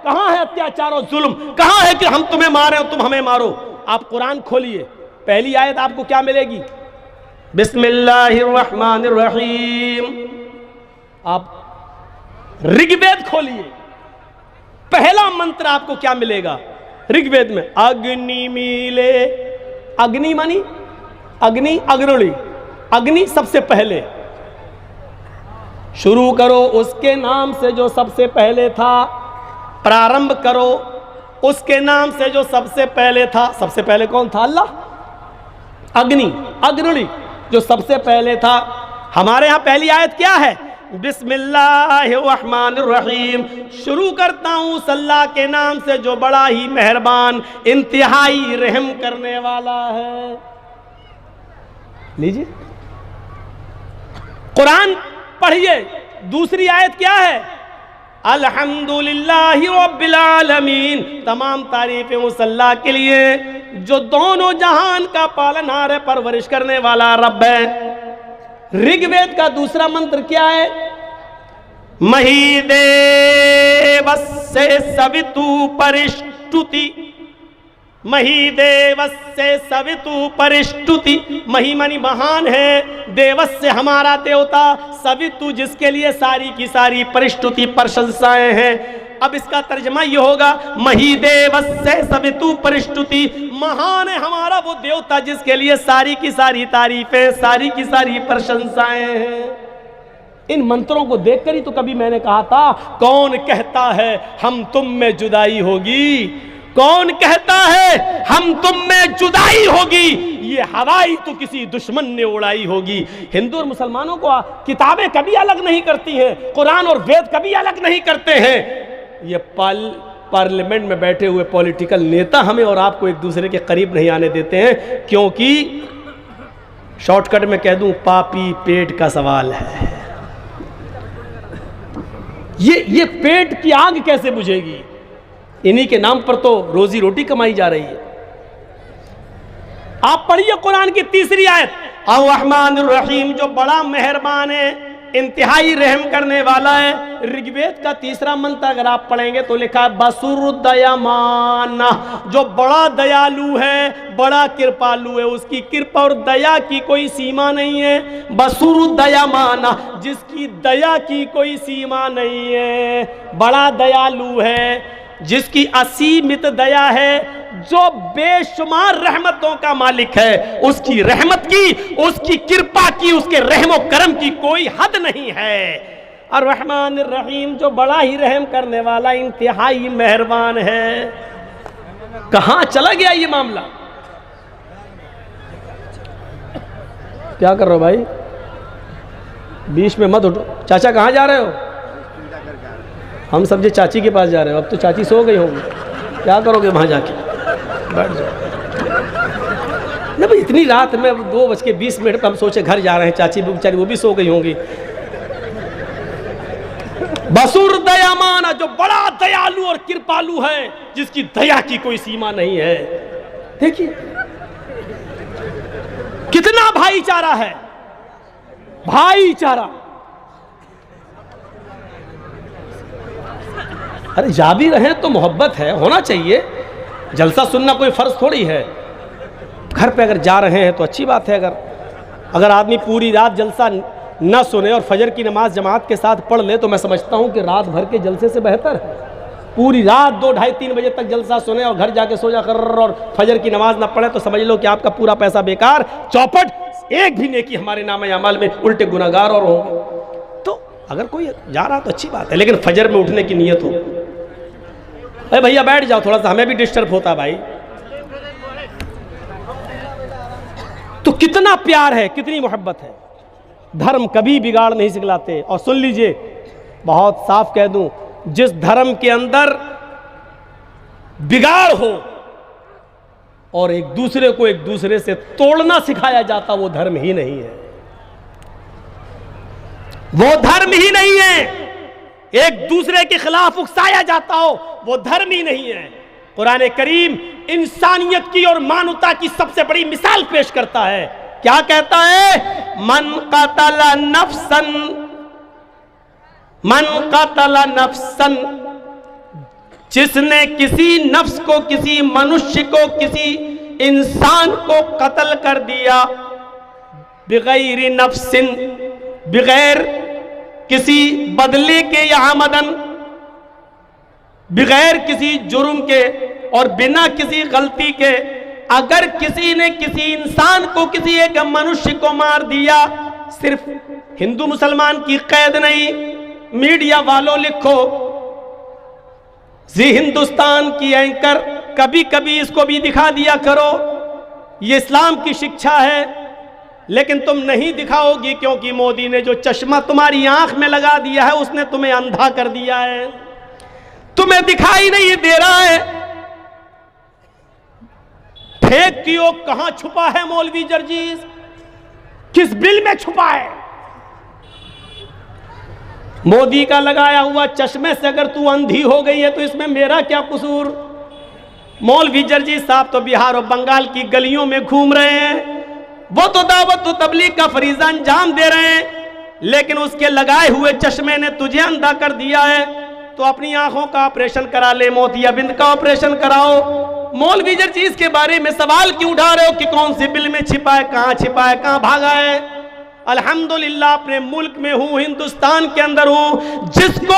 कहाँ है अत्याचार और जुल्म? कहाँ है कि हम तुम्हें मारे और तुम हमें मारो? आप कुरान खोलिए, पहली आयत आपको क्या मिलेगी? बिस्मिल्लाहिर्रहमानिर्रहीम। आप ऋग्वेद खोलिए, पहला मंत्र आपको क्या मिलेगा ऋग्वेद में? अग्नि मिले। अग्नि मानी अग्नि, अग्रणी, अग्नि सबसे पहले। शुरू करो उसके नाम से जो सबसे पहले था, प्रारंभ करो उसके नाम से जो सबसे पहले था। सबसे पहले कौन था? अल्लाह। अग्नि, अग्रणी, जो सबसे पहले था। हमारे यहां पहली आयत क्या है? बिस्मिल्लाहिर्रहमानिर्रहीम। शुरू करता हूं उस अल्लाह के नाम से जो बड़ा ही मेहरबान, इंतहाई रहम करने वाला है। लीजिए, कुरान पढ़िए। दूसरी आयत क्या है? अल्हम्दुलिल्लाहि रब्बिल आलमीन। तमाम तारीफें उस अल्लाह के लिए जो दोनों जहान का पालनहार है, परवरिश करने वाला रब है। ऋग्वेद का दूसरा मंत्र क्या है? महीदेवस्य सवितु परिष्टुति। महीदेवस्य सवितु परिष्टुति। मही मानी महान है, देवस्य हमारा देवता, सवितु जिसके लिए सारी की सारी परिष्टुति प्रशंसाएं हैं। अब इसका तर्जमा ये होगा, महीदेवस्य सवितु परिष्टुति। महान है हमारा वो देवता जिसके लिए सारी की सारी तारीफें, सारी की सारी प्रशंसाएं हैं। इन मंत्रों को देखकर ही तो कभी मैंने कहा था, कौन कहता है हम तुम में जुदाई होगी? कौन कहता है हम तुम में जुदाई होगी? ये हवाई तो किसी दुश्मन ने उड़ाई होगी। हिंदू और मुसलमानों को किताबें कभी अलग नहीं करती हैं, कुरान और वेद कभी अलग नहीं करते हैं। ये पार्लियामेंट में बैठे हुए पॉलिटिकल नेता हमें और आपको एक दूसरे के करीब नहीं आने देते हैं, क्योंकि शॉर्टकट में कह दूं, पापी पेट का सवाल है। ये पेट की आग कैसे बुझेगी? इन्हीं के नाम पर तो रोजी रोटी कमाई जा रही है। आप पढ़िए कुरान की तीसरी आयत, अर्रहमानिर्रहीम, जो बड़ा मेहरबान है, इंतहाई रहम करने वाला है। ऋग्वेद का तीसरा मंत्र अगर आप पढ़ेंगे तो लिखा है बसुरदयामान, जो बड़ा दयालु है, बड़ा कृपालु है। उसकी कृपा और दया की कोई सीमा नहीं है। बसुरदयामान, जिसकी दया की कोई सीमा नहीं है, बड़ा दयालु है, जिसकी असीमित दया है, जो बेशुमार रहमतों का मालिक है। उसकी रहमत की, उसकी कृपा की, उसके रहमो करम की कोई हद नहीं है। अर्रहमानिर्रहीम, जो बड़ा ही रहम करने वाला, इंतहाई मेहरबान है। कहां चला गया ये मामला? क्या कर रहे हो भाई? बीच में मत उठो। चाचा कहां जा रहे हो? हम सब चाची के पास जा रहे हो। अब तो चाची सो गई होंगी, क्या करोगे वहां जाके? बैठ जाओ ना भाई, इतनी रात में 2:20 पर हम सोचे घर जा रहे हैं, चाची बेचारी वो भी सो गई होंगी। बसुर दयामान, जो बड़ा दयालु और कृपालु है, जिसकी दया की कोई सीमा नहीं है। देखिए कितना भाईचारा है, भाईचारा। अरे जा भी रहे तो मोहब्बत है, होना चाहिए। जलसा सुनना कोई फर्ज थोड़ी है। घर पे अगर जा रहे हैं तो अच्छी बात है। अगर आदमी पूरी रात जलसा न सुने और फजर की नमाज जमात के साथ पढ़ ले तो मैं समझता हूँ कि रात भर के जलसे से बेहतर है। पूरी रात 2, 2:30, 3 बजे तक जलसा सुने और घर जाके सो जा कर और फजर की नमाज ना पढ़े तो समझ लो कि आपका पूरा पैसा बेकार, चौपट। एक भी नेकी हमारे नाम अमाल में, उल्टे गुनाहगार और होंगे। तो अगर कोई जा रहा तो अच्छी बात है, लेकिन फजर में उठने की नीयत हो। अरे भैया बैठ जाओ, थोड़ा सा हमें भी डिस्टर्ब होता भाई। तो कितना प्यार है, कितनी मोहब्बत है। धर्म कभी बिगाड़ नहीं सिखलाते। और सुन लीजिए, बहुत साफ कह दूं, जिस धर्म के अंदर बिगाड़ हो और एक दूसरे को एक दूसरे से तोड़ना सिखाया जाता, वो धर्म ही नहीं है, वो धर्म ही नहीं है। एक दूसरे के खिलाफ उकसाया जाता हो, वो धर्म ही नहीं है। कुरान करीम इंसानियत की और मानवता की सबसे बड़ी मिसाल पेश करता है। क्या कहता है? मन कतला नफ्सन, जिसने किसी नफ्स को, किसी मनुष्य को, किसी इंसान को कत्ल कर दिया, बिगैर नफ्सिन, बिगैर किसी बदले के या आमदन, बगैर किसी जुर्म के और बिना किसी गलती के, अगर किसी ने किसी इंसान को, किसी एक मनुष्य को मार दिया, सिर्फ हिंदू मुसलमान की कैद नहीं, मीडिया वालों लिखो, जी हिंदुस्तान की एंकर कभी कभी इसको भी दिखा दिया करो, ये इस्लाम की शिक्षा है, लेकिन तुम नहीं दिखाओगी क्योंकि मोदी ने जो चश्मा तुम्हारी आंख में लगा दिया है उसने तुम्हें अंधा कर दिया है, तुम्हें दिखाई नहीं दे रहा है। फेक कियो कहां छुपा है मौलवी जर्जीस, किस बिल में छुपा है? मोदी का लगाया हुआ चश्मे से अगर तू अंधी हो गई है तो इसमें मेरा क्या कसूर? मौलवी जर्जीस साहब तो बिहार और बंगाल की गलियों में घूम रहे हैं, वो तो दावत तो तबलीग का फरीजा अंजाम दे रहे हैं, लेकिन उसके लगाए हुए चश्मे ने तुझे अंधा कर दिया है। तो अपनी आंखों का ऑपरेशन करा ले, मोतियाबिंद का ऑपरेशन कराओ। मौलवी जर्जीस के बारे में सवाल क्यों उठा रहे हो कि कौन से बिल में छिपा है, कहां भागा है? अल्हम्दुलिल्लाह अपने मुल्क में हूं, हिंदुस्तान के अंदर हूं, जिसको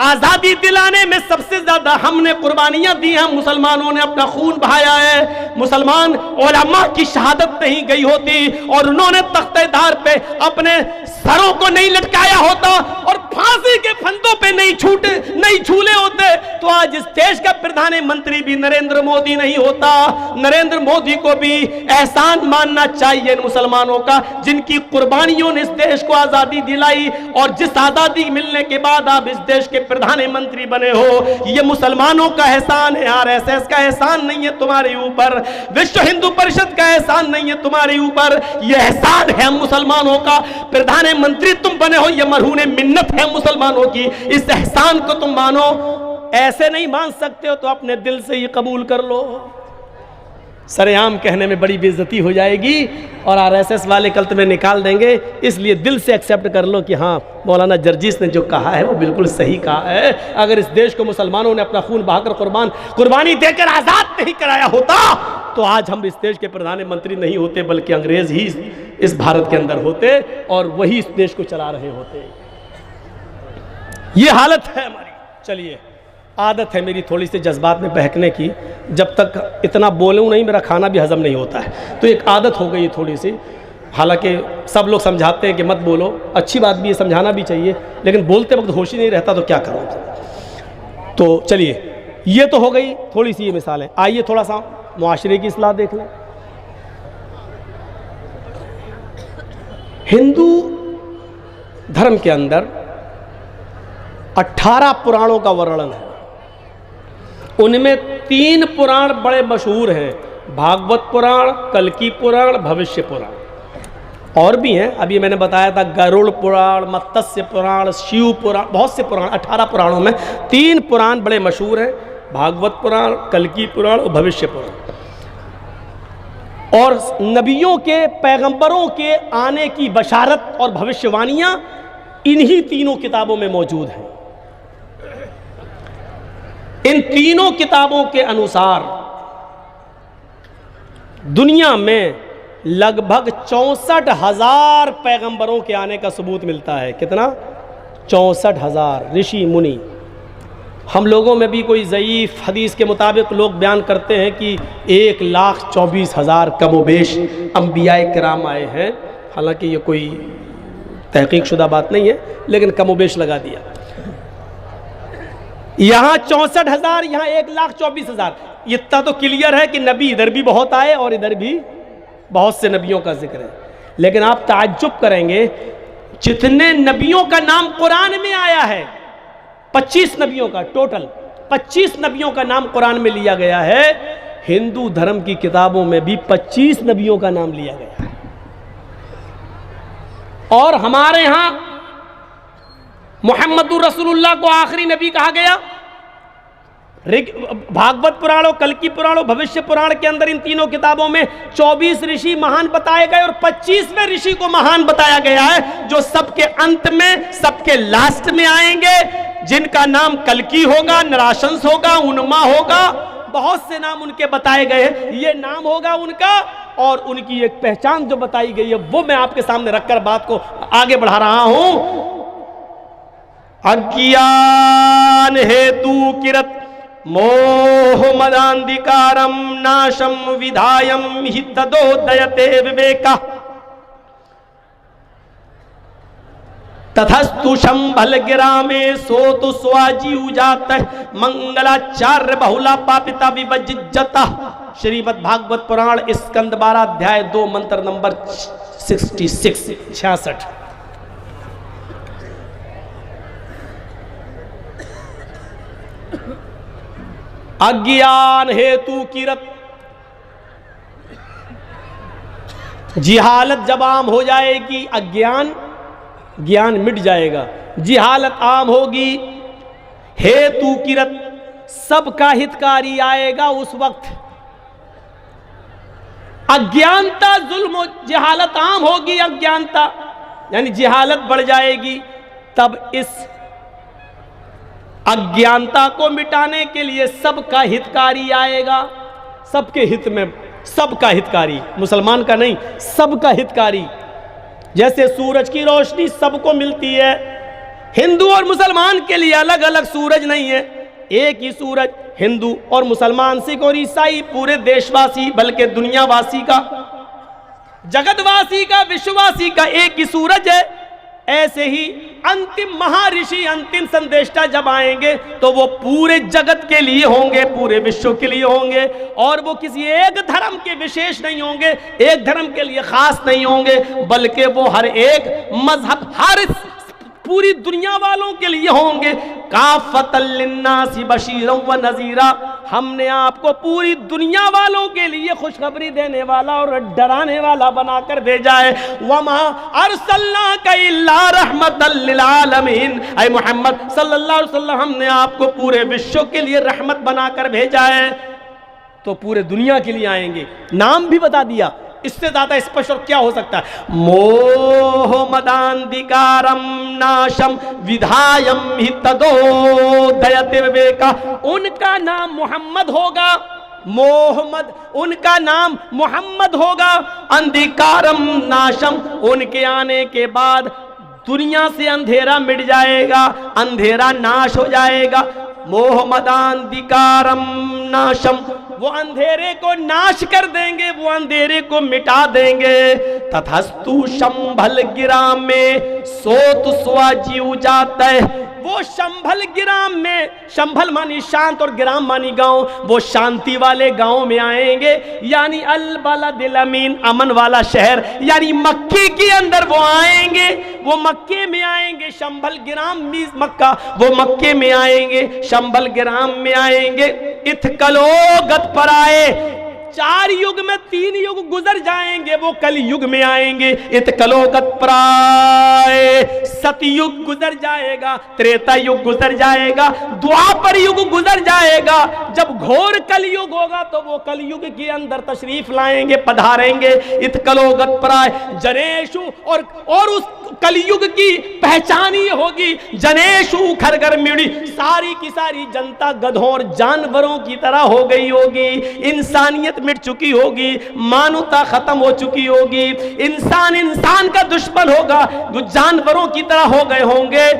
आजादी दिलाने में सबसे ज्यादा हमने कुर्बानियां दी हैं, मुसलमानों ने अपना खून बहाया है। मुसलमान उलमा की शहादत नहीं गई होती और उन्होंने तख्तेदार पे अपने सरों को नहीं लटकाया होता और फांसी के फंदों पे नहीं झूले होते तो आज इस देश का प्रधानमंत्री भी नरेंद्र मोदी नहीं होता। नरेंद्र मोदी को भी एहसान मानना चाहिए इन मुसलमानों का, जिनकी कुर्बानियों ने इस देश को आजादी दिलाई, और जिस आजादी मिलने के बाद आप इस देश के प्रधानमंत्री बने हो, ये मुसलमानों का एहसान है। आरएसएस का एहसान नहीं है तुम्हारे ऊपर, विश्व हिंदू परिषद का एहसान नहीं है तुम्हारे ऊपर, यह एहसान है मुसलमानों का। प्रधानमंत्री तुम बने हो, यह मरहून मिन्नत है मुसलमानों की, इस एहसान को तुम मानो। ऐसे नहीं मान सकते हो तो अपने दिल से ये कबूल कर लो। सरेआम कहने में बड़ी बेइज्जती हो जाएगी और आरएसएस वाले कल तुम्हें निकाल देंगे, इसलिए दिल से एक्सेप्ट कर लो कि हाँ, मौलाना जर्जीस ने जो कहा है वो बिल्कुल सही कहा है। अगर इस देश को मुसलमानों ने अपना खून बहाकर कुर्बानी देकर आज़ाद नहीं कराया होता तो आज हम इस देश के प्रधानमंत्री नहीं होते, बल्कि अंग्रेज ही इस भारत के अंदर होते और वही इस देश को चला रहे होते। ये हालत है हमारी। चलिए, आदत है मेरी थोड़ी सी जज्बात में बहकने की, जब तक इतना बोलूँ नहीं मेरा खाना भी हजम नहीं होता है, तो एक आदत हो गई थोड़ी सी। हालांकि सब लोग समझाते हैं कि मत बोलो, अच्छी बात भी है, समझाना भी चाहिए, लेकिन बोलते वक्त होश ही नहीं रहता तो क्या करूँ। तो चलिए, ये तो हो गई थोड़ी सी ये मिसालें। आइए थोड़ा सा मुआशरे की इस्लाह देख लें। हिंदू धर्म के अंदर 18 पुराणों का वर्णन है, उनमें 3 पुराण बड़े मशहूर हैं, भागवत पुराण, कल्की पुराण, भविष्य पुराण। और भी हैं, अभी मैंने बताया था गरुड़ पुराण, मत्स्य पुराण, शिव पुराण, बहुत से पुराण। 18 पुराणों में 3 पुराण बड़े मशहूर हैं, भागवत पुराण, कल्की पुराण और भविष्य पुराण। और नबियों के, पैगंबरों के आने की बशारत और भविष्यवाणियां इन्हीं तीनों किताबों में मौजूद हैं। इन तीनों किताबों के अनुसार दुनिया में लगभग 64,000 पैगंबरों के आने का सबूत मिलता है। कितना? 64,000 ऋषि मुनि। हम लोगों में भी कोई ज़ईफ़ हदीस के मुताबिक लोग बयान करते हैं कि 1,24,000 कमोबेश अंबियाए किराम आए हैं। हालांकि ये कोई तहकीक शुदा बात नहीं है, लेकिन कमोबेश लगा दिया। यहाँ 64,000, यहाँ 1,24,000। इतना तो क्लियर है कि नबी इधर भी बहुत आए और इधर भी बहुत से नबियों का जिक्र है। लेकिन आप ताज्जुब करेंगे, जितने नबियों का नाम कुरान में आया है, 25 नबियों का टोटल, 25 नबियों का नाम कुरान में लिया गया है। हिंदू धर्म की किताबों में भी 25 नबियों का नाम लिया गया है। और हमारे यहां मुहम्मदुर रसूलुल्लाह को आखिरी नबी कहा गया। भागवत पुराण और कल्की पुराण और भविष्य पुराण के अंदर इन तीनों किताबों में 24 ऋषि महान बताए गए और 25वें ऋषि को महान बताया गया है, जो सबके अंत में, सबके लास्ट में आएंगे, जिनका नाम कल्की होगा, नराशंस होगा, उन्मा होगा, बहुत से नाम उनके बताए गए हैं। ये नाम होगा उनका और उनकी एक पहचान जो बताई गई है वो मैं आपके सामने रखकर बात को आगे बढ़ा रहा हूं। अज्ञान हेतु किरत मोह मदांधिकारम नाशम विधायम हि तदोदयते विवेका तथस्तु शंभल गिरा में सो तो स्वाजीव जाता मंगलाचार्य बहुला पापिता विभजिज्जता। श्रीमद् भागवत पुराण स्कंद 12 अध्याय 2 मंत्र नंबर 66। अज्ञान हेतु किरत, जिहालत जब आम हो जाएगी, अज्ञान ज्ञान मिट जाएगा, जिहालत आम होगी, हेतु किरत सबका हितकारी आएगा उस वक्त। अज्ञानता जुल्म जिहालत आम होगी, अज्ञानता यानी जिहालत बढ़ जाएगी, तब इस अज्ञानता को मिटाने के लिए सबका हितकारी आएगा। सबके हित में, सबका हितकारी, मुसलमान का नहीं, सबका हितकारी। जैसे सूरज की रोशनी सबको मिलती है, हिंदू और मुसलमान के लिए अलग अलग सूरज नहीं है, एक ही सूरज हिंदू और मुसलमान, सिख और ईसाई, पूरे देशवासी बल्कि दुनियावासी का, जगतवासी का, विश्ववासी का एक ही सूरज है। ऐसे ही अंतिम महर्षि, अंतिम संदेष्टा जब आएंगे तो वो पूरे जगत के लिए होंगे, पूरे विश्व के लिए होंगे, और वो किसी एक धर्म के विशेष नहीं होंगे, एक धर्म के लिए खास नहीं होंगे, बल्कि वो हर एक मजहब, हर पूरी दुनिया वालों के लिए होंगे। काफतल लिन्नासी बशीरन व नज़ीरा, हमने आपको पूरी दुनिया वालों के लिए खुशखबरी देने वाला और डराने वाला बनाकर भेजा है। वमा अरसलनाका इल्ला रहमतल लिल आलमीन, ऐ मोहम्मद सल्लल्लाहु अलैहि वसल्लम, हमने आपको पूरे विश्व के लिए रहमत बनाकर भेजा है। तो पूरे दुनिया के लिए आएंगे, नाम भी बता दिया, इससे ज्यादा स्पष्ट और क्या हो सकता है। मोह मदांधिकारम नाशम विधायम हि तदोदयते विवेका, उनका नाम मोहम्मद होगा, मोहम्मद उनका नाम मोहम्मद होगा। अंधिकारम नाशम, उनके आने के बाद दुनिया से अंधेरा मिट जाएगा, अंधेरा नाश हो जाएगा। मोह मदांधिकारम नाशम, वो अंधेरे को नाश कर देंगे, वो अंधेरे को मिटा देंगे। तथस्तु शंभल गिराम में सोत स्वाजीव जाता है, वो शंभल गिराम में, शंभल मानी शांत और गिराम मानी गांव, वो शांति वाले गांव में आएंगे, यानी अल बलदिल अमीन, अमन वाला शहर, यानी मक्के के अंदर वो आएंगे, वो मक्के में आएंगे। शंभल गिराम मीज मक्का, वो मक्के में आएंगे, शंभल गिराम में आएंगे। इत्कलो गत पर आए, 4 युग में 3 युग गुजर जाएंगे, वो कल युग में आएंगे। इत्कलो गत पर आए, सतयुग गुजर जाएगा, त्रेता युग गुजर जाएगा, द्वापर युग गुजर जाएगा। जब घोर कलयुग होगा तो वो कलयुग के अंदर तशरीफ लाएंगे, पधारेंगे। इत्कलो गत पर आए जनेशु, और उस कलयुग की पहचान ही होगी जनेशु खरगर मिड़ी, सारी की सारी जनता गधों और जानवरों की तरह हो गई होगी, इंसानियत मिट चुकी होगी, मानवता खत्म हो चुकी होगी, इंसान इंसान का दुश्मन होगा, जो जानवरों की तरह हो गए होंगे।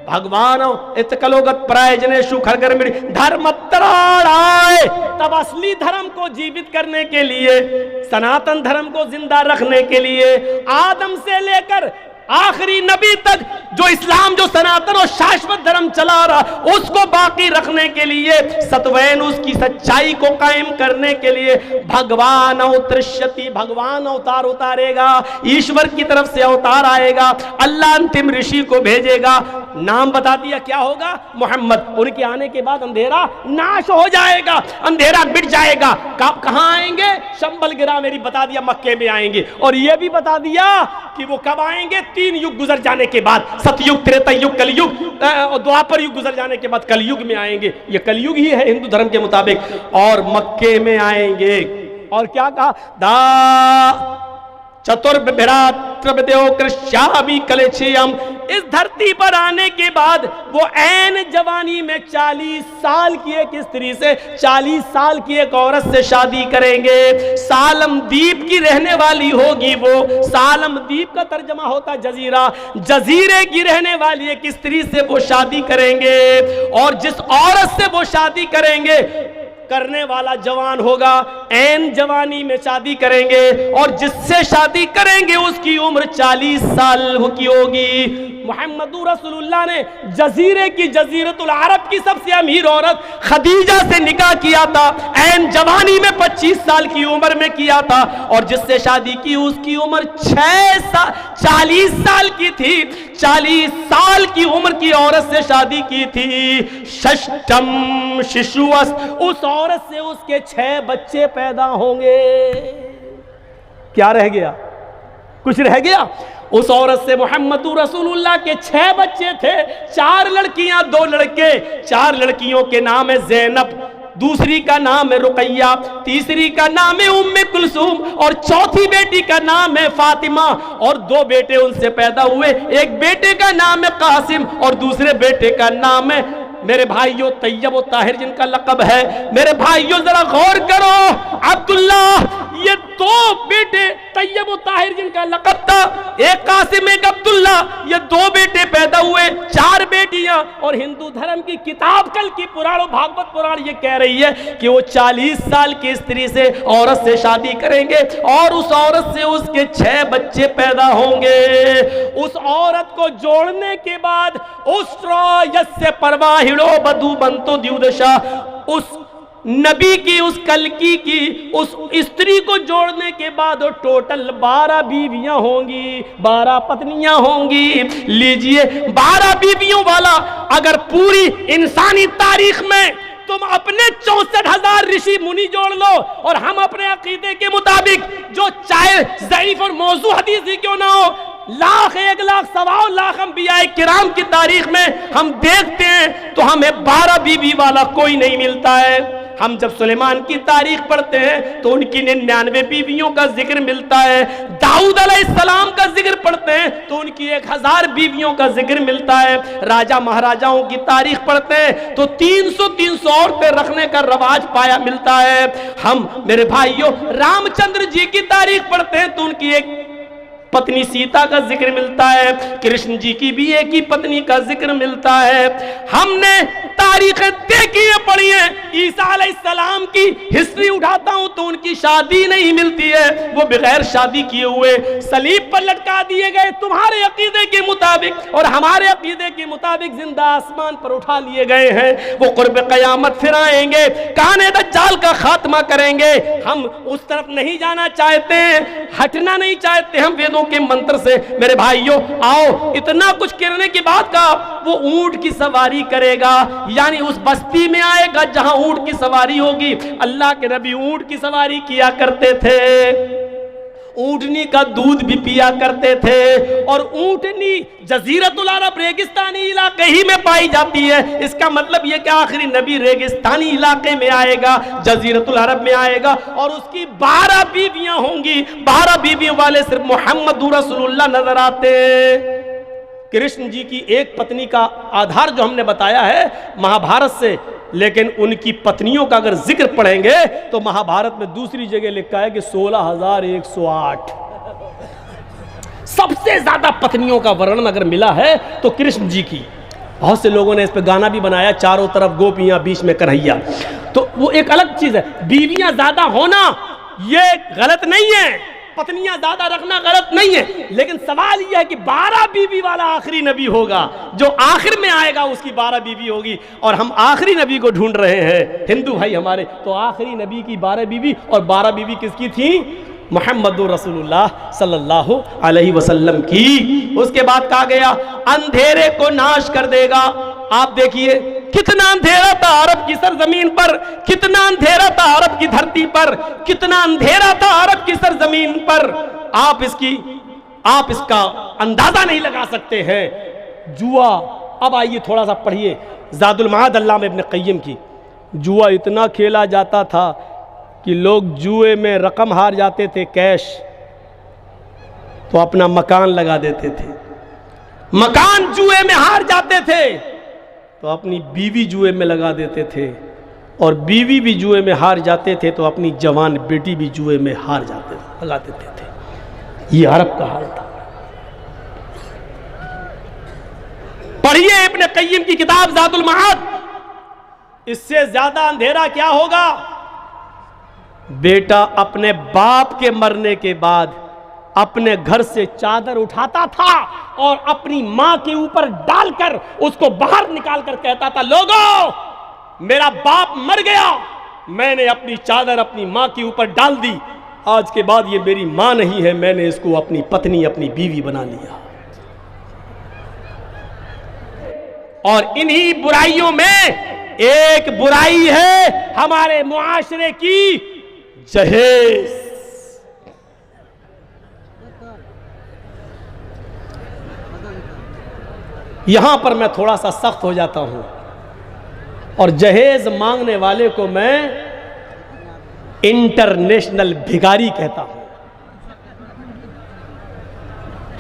भगवान इत्कलोगत प्राय जनेशु खरगर मिड़ी, धर्म आए, तब असली धर्म को जीवित करने के लिए, सनातन धर्म को जिंदा रखने के लिए, आदम से लेकर आखिरी नबी तक जो इस्लाम, जो सनातन और शाश्वत धर्म चला रहा, उसको बाकी रखने के लिए, सत्वैन उसकी सच्चाई को कायम करने के लिए भगवान अवतरिष्यति, भगवान अवतार उतारेगा, ईश्वर की तरफ से अवतार आएगा, अल्लाह अंतिम ऋषि को भेजेगा। नाम बता दिया क्या होगा, मोहम्मद। उनके आने के बाद अंधेरा नाश हो जाएगा, अंधेरा मिट जाएगा। कहां आएंगे, शंबल गिरा मेरी बता दिया मक्के में आएंगे। और यह भी बता दिया कि वो कब आएंगे, 3 युग गुजर जाने के बाद, सतयुग, त्रेता युग, कलयुग और द्वापर युग गुजर जाने के बाद कलयुग में आएंगे। ये कलयुग ही है हिंदू धर्म के मुताबिक, और मक्के में आएंगे। और क्या कहा, दा चतुर्भ्रातृदेव कृष्यामि कलेच्छेयम। इस धरती पर आने के बाद वो ऐन जवानी में 40 साल की एक स्त्री से, 40 साल की एक औरत से शादी करेंगे। सालम द्वीप की रहने वाली होगी वो। सालम द्वीप का तर्जमा होता है जजीरा, जजीरे की रहने वाली एक स्त्री से वो शादी करेंगे। और जिस औरत से वो शादी करेंगे, करने वाला जवान होगा, ऐन जवानी में शादी करेंगे। और जिससे शादी करेंगे उसकी उम्र 40 साल की होगी। मुहम्मदुर रसूलुल्लाह ने जजीरे की, जजीरतुल अरब की सबसे अमीर औरत खदीजा से निकाह किया था, ऐन जवानी में 25 साल की उम्र में किया था। और जिससे शादी की उसकी उम्र 40 साल की थी। 40 साल की उम्र की औरत से शादी की थी। षष्ठम शिशुअस, उस औरत से उसके 6 बच्चे पैदा होंगे। क्या रह गया, कुछ रह गया? उस औरत से मुहम्मदुर रसूलुल्लाह के 6 बच्चे थे, 4 लड़कियां 2 लड़के। 4 लड़कियों के नाम है ज़ैनब, दूसरी का नाम है रुकैया, तीसरी का नाम है उम्मे कुलसूम और चौथी बेटी का नाम है फातिमा। और 2 बेटे उनसे पैदा हुए, एक बेटे का नाम है कासिम और दूसरे बेटे का नाम है मेरे भाइयों तैयब और ताहिर, जिनका लक़ब है। मेरे भाइयों जरा गौर करो, अब्दुल्ला, ये 2 बेटे तैयब और ताहिर जिनका लक़ब था, एक कासिम एक अब्दुल्ला, ये 2 बेटे पैदा हुए, 4 बेटियां। और हिंदू धर्म की किताब कल की पुराण, भागवत पुराण, ये कह रही है कि वो 40 साल की स्त्री से, औरत से शादी करेंगे और उस औरत से उसके 6 बच्चे पैदा होंगे। उस औरत को जोड़ने के बाद उस परवाहिड़ो बधु बंतो द्युदशा, उस नबी की, उस कलकी की, उस स्त्री को जोड़ने के बाद टोटल 12 बीवियां होंगी, 12 पत्नियां होंगी। लीजिए, 12 बीवियों वाला अगर पूरी इंसानी तारीख में तुम अपने 64,000 ऋषि मुनि जोड़ लो और हम अपने अकीदे के मुताबिक, जो चाहे ज़ईफ और मौजू हदीस ही क्यों ना हो, लाख, 1 लाख, 1.25 लाख अंबिया किराम की तारीख में हम देखते हैं तो हमें 12 बीवी वाला कोई नहीं मिलता है। हम जब सुलेमान की तारीख पढ़ते हैं तो उनकी 99 बीवियों का जिक्र मिलता है। दाऊद अलैहिस्सलाम का जिक्र पढ़ते हैं तो उनकी 1000 बीवियों का जिक्र मिलता है। राजा महाराजाओं की तारीख पढ़ते हैं तो 300 औरतें रखने का रवाज पाया मिलता है। हम मेरे भाइयों रामचंद्र जी की तारीख पढ़ते हैं तो उनकी एक पत्नी सीता का जिक्र मिलता है। कृष्ण जी की भी एक ही पत्नी का जिक्र मिलता है। हमने तारीखें देखी है, पढ़ी है। ईसा अलैहिस्सलाम की हिस्ट्री उठाता हूं तो उनकी शादी नहीं मिलती है, वो बगैर शादी किए हुए सलीब पर लटका दिए गए तुम्हारे अकीदे के मुताबिक, और हमारे अकीदे के मुताबिक जिंदा आसमान पर उठा लिए गए हैं। वो कुर्ब क़यामत फिर आएंगे, काने दज्जाल का खात्मा करेंगे। हम उस तरफ नहीं जाना चाहते हैं, हटना नहीं चाहते हम वेदों के मंत्र से। मेरे भाइयों आओ, इतना कुछ करने के बाद का वो ऊंट की सवारी करेगा, यानी उस बस्ती में आएगा जहां ऊंट की सवारी होगी। अल्लाह के नबी ऊंट की सवारी किया करते थे, ऊंटनी का दूध भी पिया करते थे। और ऊंटनी जजीरतुल अरब रेगिस्तानी इलाके ही में पाई जाती है। इसका मतलब यह कि आखिरी नबी रेगिस्तानी इलाके में आएगा, जजीरतुल अरब में आएगा और उसकी 12 बीवियां होंगी। 12 बीवियों वाले सिर्फ मुहम्मदुर रसूलुल्लाह नजर आते। कृष्ण जी की एक पत्नी का आधार जो हमने बताया है महाभारत से, लेकिन उनकी पत्नियों का अगर जिक्र पढ़ेंगे तो महाभारत में दूसरी जगह लिखा है कि 16,108 सबसे ज्यादा पत्नियों का वर्णन अगर मिला है तो कृष्ण जी की। बहुत से लोगों ने इस पे गाना भी बनाया, चारों तरफ गोपियां बीच में कन्हैया, तो वो एक अलग चीज है। बीवियां ज्यादा होना ये गलत नहीं है, पत्नियां ज्यादा रखना गलत नहीं है, लेकिन सवाल यह है कि 12 बीवी वाला आखिरी नबी होगा, जो आखिर में आएगा उसकी 12 बीवी होगी। और हम आखिरी नबी को ढूंढ रहे हैं हिंदू भाई हमारे, तो आखिरी नबी की 12 बीवी, और 12 बीवी किसकी थी? मुहम्मदुर रसूलुल्लाह सल्लल्लाहु अलैहि वसल्लम की। उसके बाद कहा गया अंधेरे को नाश कर देगा। आप देखिए कितना अंधेरा था अरब की सरजमीन पर, कितना अंधेरा था अरब की धरती पर, कितना अंधेरा था अरब की सरजमीन पर। आप इसका अंदाजा नहीं लगा सकते हैं। जुआ, अब आइए थोड़ा सा पढ़िए ज़ादुल मआद अल्लामा इब्न क़य्यिम की। जुआ इतना खेला जाता था कि लोग जुए में रकम हार जाते थे कैश, तो अपना मकान लगा देते थे। मकान जुए में हार जाते थे तो अपनी बीवी जुए में लगा देते थे, और बीवी भी जुए में हार जाते थे तो अपनी जवान बेटी भी जुए में हार जाते लगा देते थे। ये अरब का हाल था। पढ़िए इब्न क़य्यिम की किताब ज़ादुल मआद। इससे ज्यादा अंधेरा क्या होगा? बेटा अपने बाप के मरने के बाद अपने घर से चादर उठाता था और अपनी मां के ऊपर डालकर उसको बाहर निकालकर कहता था, लोगों मेरा बाप मर गया, मैंने अपनी चादर अपनी मां के ऊपर डाल दी, आज के बाद ये मेरी मां नहीं है, मैंने इसको अपनी पत्नी अपनी बीवी बना लिया। और इन्हीं बुराइयों में एक बुराई है हमारे मुआशरे की, जहेज। यहां पर मैं थोड़ा सा सख्त हो जाता हूं और जहेज मांगने वाले को मैं इंटरनेशनल भिखारी कहता हूं।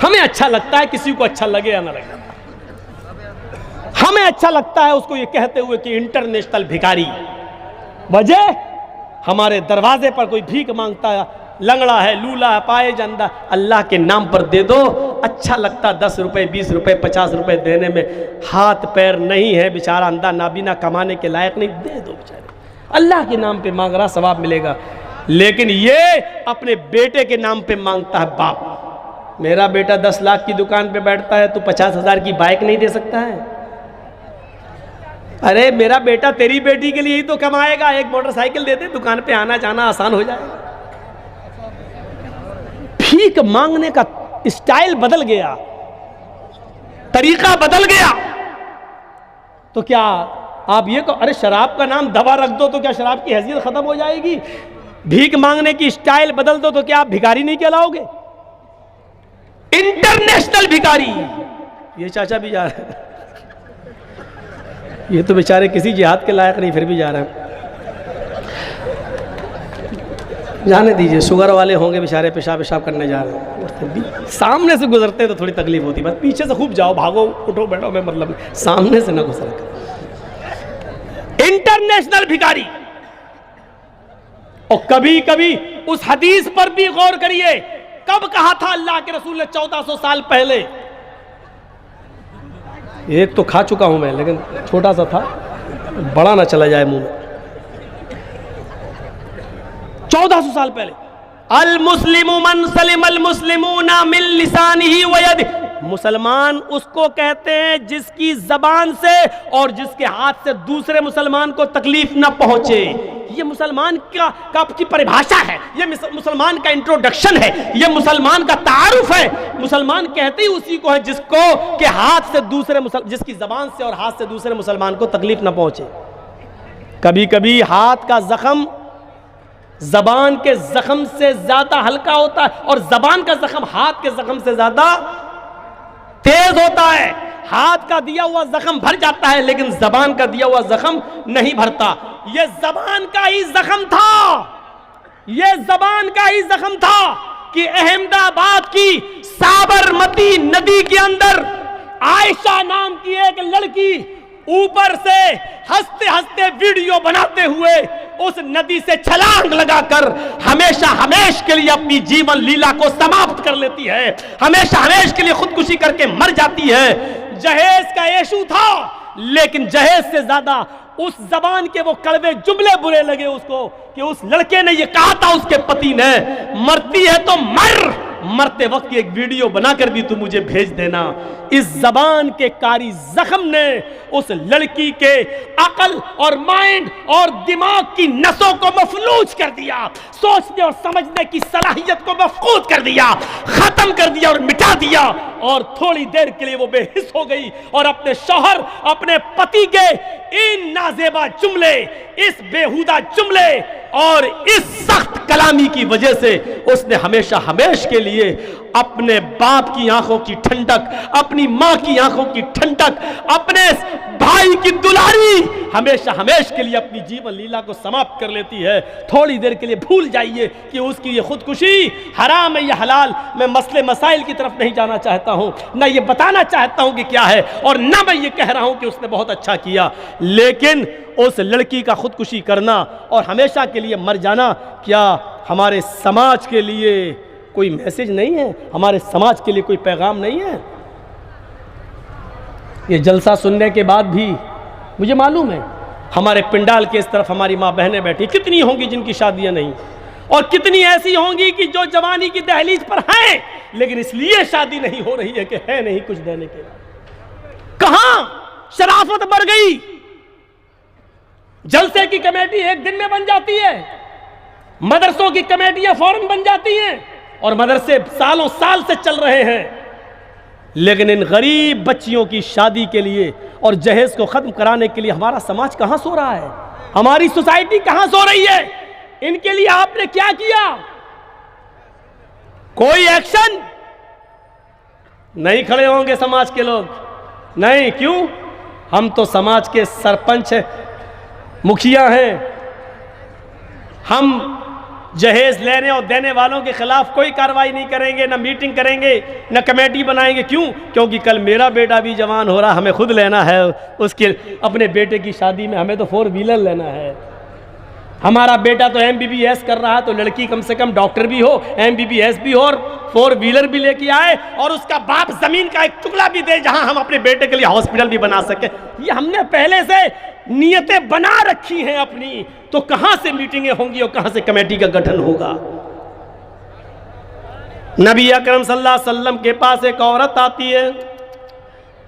हमें अच्छा लगता है, किसी को अच्छा लगे या ना लगे, हमें अच्छा लगता है उसको ये कहते हुए कि इंटरनेशनल भिखारी। वजह, हमारे दरवाजे पर कोई भीख मांगता है, लंगड़ा है, लूला है, पाए जंदा, अल्लाह के नाम पर दे दो, अच्छा लगता 10 रुपए 20 रुपए 50 रुपए देने में, हाथ पैर नहीं है बेचारा, अंधा नाबीना, कमाने के लायक नहीं, दे दो बेचारे, अल्लाह के नाम पे मांग रहा, सवाब मिलेगा। लेकिन ये अपने बेटे के नाम पे मांगता है। बाप, मेरा बेटा 10 लाख की दुकान पे बैठता है, तो 50,000 की बाइक नहीं दे सकता है? अरे मेरा बेटा तेरी बेटी के लिए ही तो कमाएगा, एक मोटरसाइकिल दे दे, दुकान पे आना जाना आसान हो जाएगा। भीख मांगने का स्टाइल बदल गया, तरीका बदल गया। तो क्या आप ये कहो, अरे शराब का नाम दवा रख दो तो क्या शराब की हैसियत खत्म हो जाएगी? भीख मांगने की स्टाइल बदल दो तो क्या आप भिखारी नहीं कहलाओगे? इंटरनेशनल भिखारी। ये चाचा भी जा रहे हैं, ये तो बेचारे किसी जिहाद के लायक नहीं, फिर भी जा रहे हैं। जाने दीजिए, शुगर वाले होंगे बेचारे, पेशाब पेशाब करने जा रहे हैं। सामने से गुजरते तो थोड़ी तकलीफ होती, बस पीछे से खूब जाओ, भागो, उठो बैठो में मतलब नहीं, सामने से ना गुजर कर। इंटरनेशनल भिखारी। और कभी कभी उस हदीस पर भी गौर करिए, कब कहा था अल्लाह के रसूल ने? 1400 साल पहले। एक तो खा चुका हूं मैं, लेकिन छोटा सा था, बड़ा ना चला जाए मुंह में। 1400 साल पहले, अल मुस्लिमु मन सलिमल मुस्लिमूना मिन लिसानिही व यदिही। मुसलमान उसको कहते हैं जिसकी जबान से और जिसके हाथ से दूसरे मुसलमान को तकलीफ ना पहुंचे। ये मुसलमान का आपकी परिभाषा है, ये मुसलमान का इंट्रोडक्शन है, ये मुसलमान का तारुफ है। मुसलमान कहते ही उसी को है जिसको के हाथ से दूसरे जिसकी जबान से और हाथ से दूसरे मुसलमान को तकलीफ ना पहुंचे। कभी कभी हाथ का जख्म जबान के जख्म से ज्यादा हल्का होता है और जबान का जख्म हाथ के जख्म से ज्यादा तेज होता है। हाथ का दिया हुआ जख्म भर जाता है, लेकिन जबान का दिया हुआ जख्म नहीं भरता। यह जबान का ही जख्म था, यह जबान का ही जख्म था कि अहमदाबाद की साबरमती नदी के अंदर आयशा नाम की एक लड़की ऊपर से हंसते हंसते वीडियो बनाते हुए उस नदी से छलांग लगाकर हमेशा हमेश के लिए अपनी जीवन लीला को समाप्त कर लेती है, हमेशा हमेश के लिए खुदकुशी करके मर जाती है। जहेज का इशू था, लेकिन जहेज से ज्यादा उस जबान के वो कड़वे जुमले बुरे लगे उसको कि उस लड़के ने ये कहा था उसके पति ने, मरती है तो मर, मरते वक्त की एक वीडियो बनाकर भी तू मुझे भेज देना। इस जबान के कारी जख्म ने उस लड़की के अकल और माइंड और दिमाग की नसों को मफलूज कर दिया, सोचने और समझने की सलाहियत को मफकूद कर दिया, खत्म कर दिया और मिटा दिया। और थोड़ी देर के लिए वो बेहिस हो गई और अपने शौहर, अपने पति के इन नाजेबा जुमले, इस बेहुदा जुमले और इस सख्त कलामी की वजह से उसने हमेशा हमेश के लिए अपने बाप की आंखों की ठंडक, अपनी मां की आंखों की ठंडक, अपने भाई की दुलारी हमेशा हमेश के लिए अपनी जीवन लीला को समाप्त कर लेती है। थोड़ी देर के लिए भूल जाइए कि उसकी ये खुदकुशी हराम है या हलाल। मैं मसले मसाइल की तरफ नहीं जाना चाहता हूं, ना ये बताना चाहता हूं कि क्या है, और ना मैं ये कह रहा हूं कि उसने बहुत अच्छा किया। लेकिन उस लड़की का खुदकुशी करना और हमेशा के लिए मर जाना, क्या हमारे समाज के लिए कोई मैसेज नहीं है? हमारे समाज के लिए कोई पैगाम नहीं है? ये जलसा सुनने के बाद भी मुझे मालूम है हमारे पिंडाल के इस तरफ हमारी माँ बहनें बैठी, कितनी होंगी जिनकी शादियां नहीं, और कितनी ऐसी होंगी कि जो जवानी की दहलीज पर हैं लेकिन इसलिए शादी नहीं हो रही है कि है नहीं कुछ देने के बाद। कहां शराफत बढ़ गई? जलसे की कमेटी एक दिन में बन जाती है, मदरसों की कमेटियां फौरन बन जाती हैं, और मदरसे सालों साल से चल रहे हैं। लेकिन इन गरीब बच्चियों की शादी के लिए और जहेज को खत्म कराने के लिए हमारा समाज कहां सो रहा है? हमारी सोसाइटी कहां सो रही है? इनके लिए आपने क्या किया? कोई एक्शन नहीं खड़े होंगे समाज के लोग, नहीं। क्यों? हम तो समाज के सरपंच हैं, मुखिया हैं। हम जहेज लेने और देने वालों के खिलाफ कोई कार्रवाई नहीं करेंगे, ना मीटिंग करेंगे, ना कमेटी बनाएंगे। क्यों? क्योंकि कल मेरा बेटा भी जवान हो रहा, हमें खुद लेना है उसके अपने बेटे की शादी में, हमें तो 4 व्हीलर लेना है। हमारा बेटा तो MBBS कर रहा है, तो लड़की कम से कम डॉक्टर भी हो, MBBS भी हो और 4 व्हीलर भी लेके आए, और उसका बाप जमीन का एक टुकड़ा भी दे जहां हम अपने बेटे के लिए हॉस्पिटल भी बना सके। ये हमने पहले से नियतें बना रखी हैं अपनी, तो कहां से मीटिंगें होंगी और कहां से कमेटी का गठन होगा? नबी अकरम सल्लल्लाहु अलैहि वसल्लम के पास एक औरत आती है,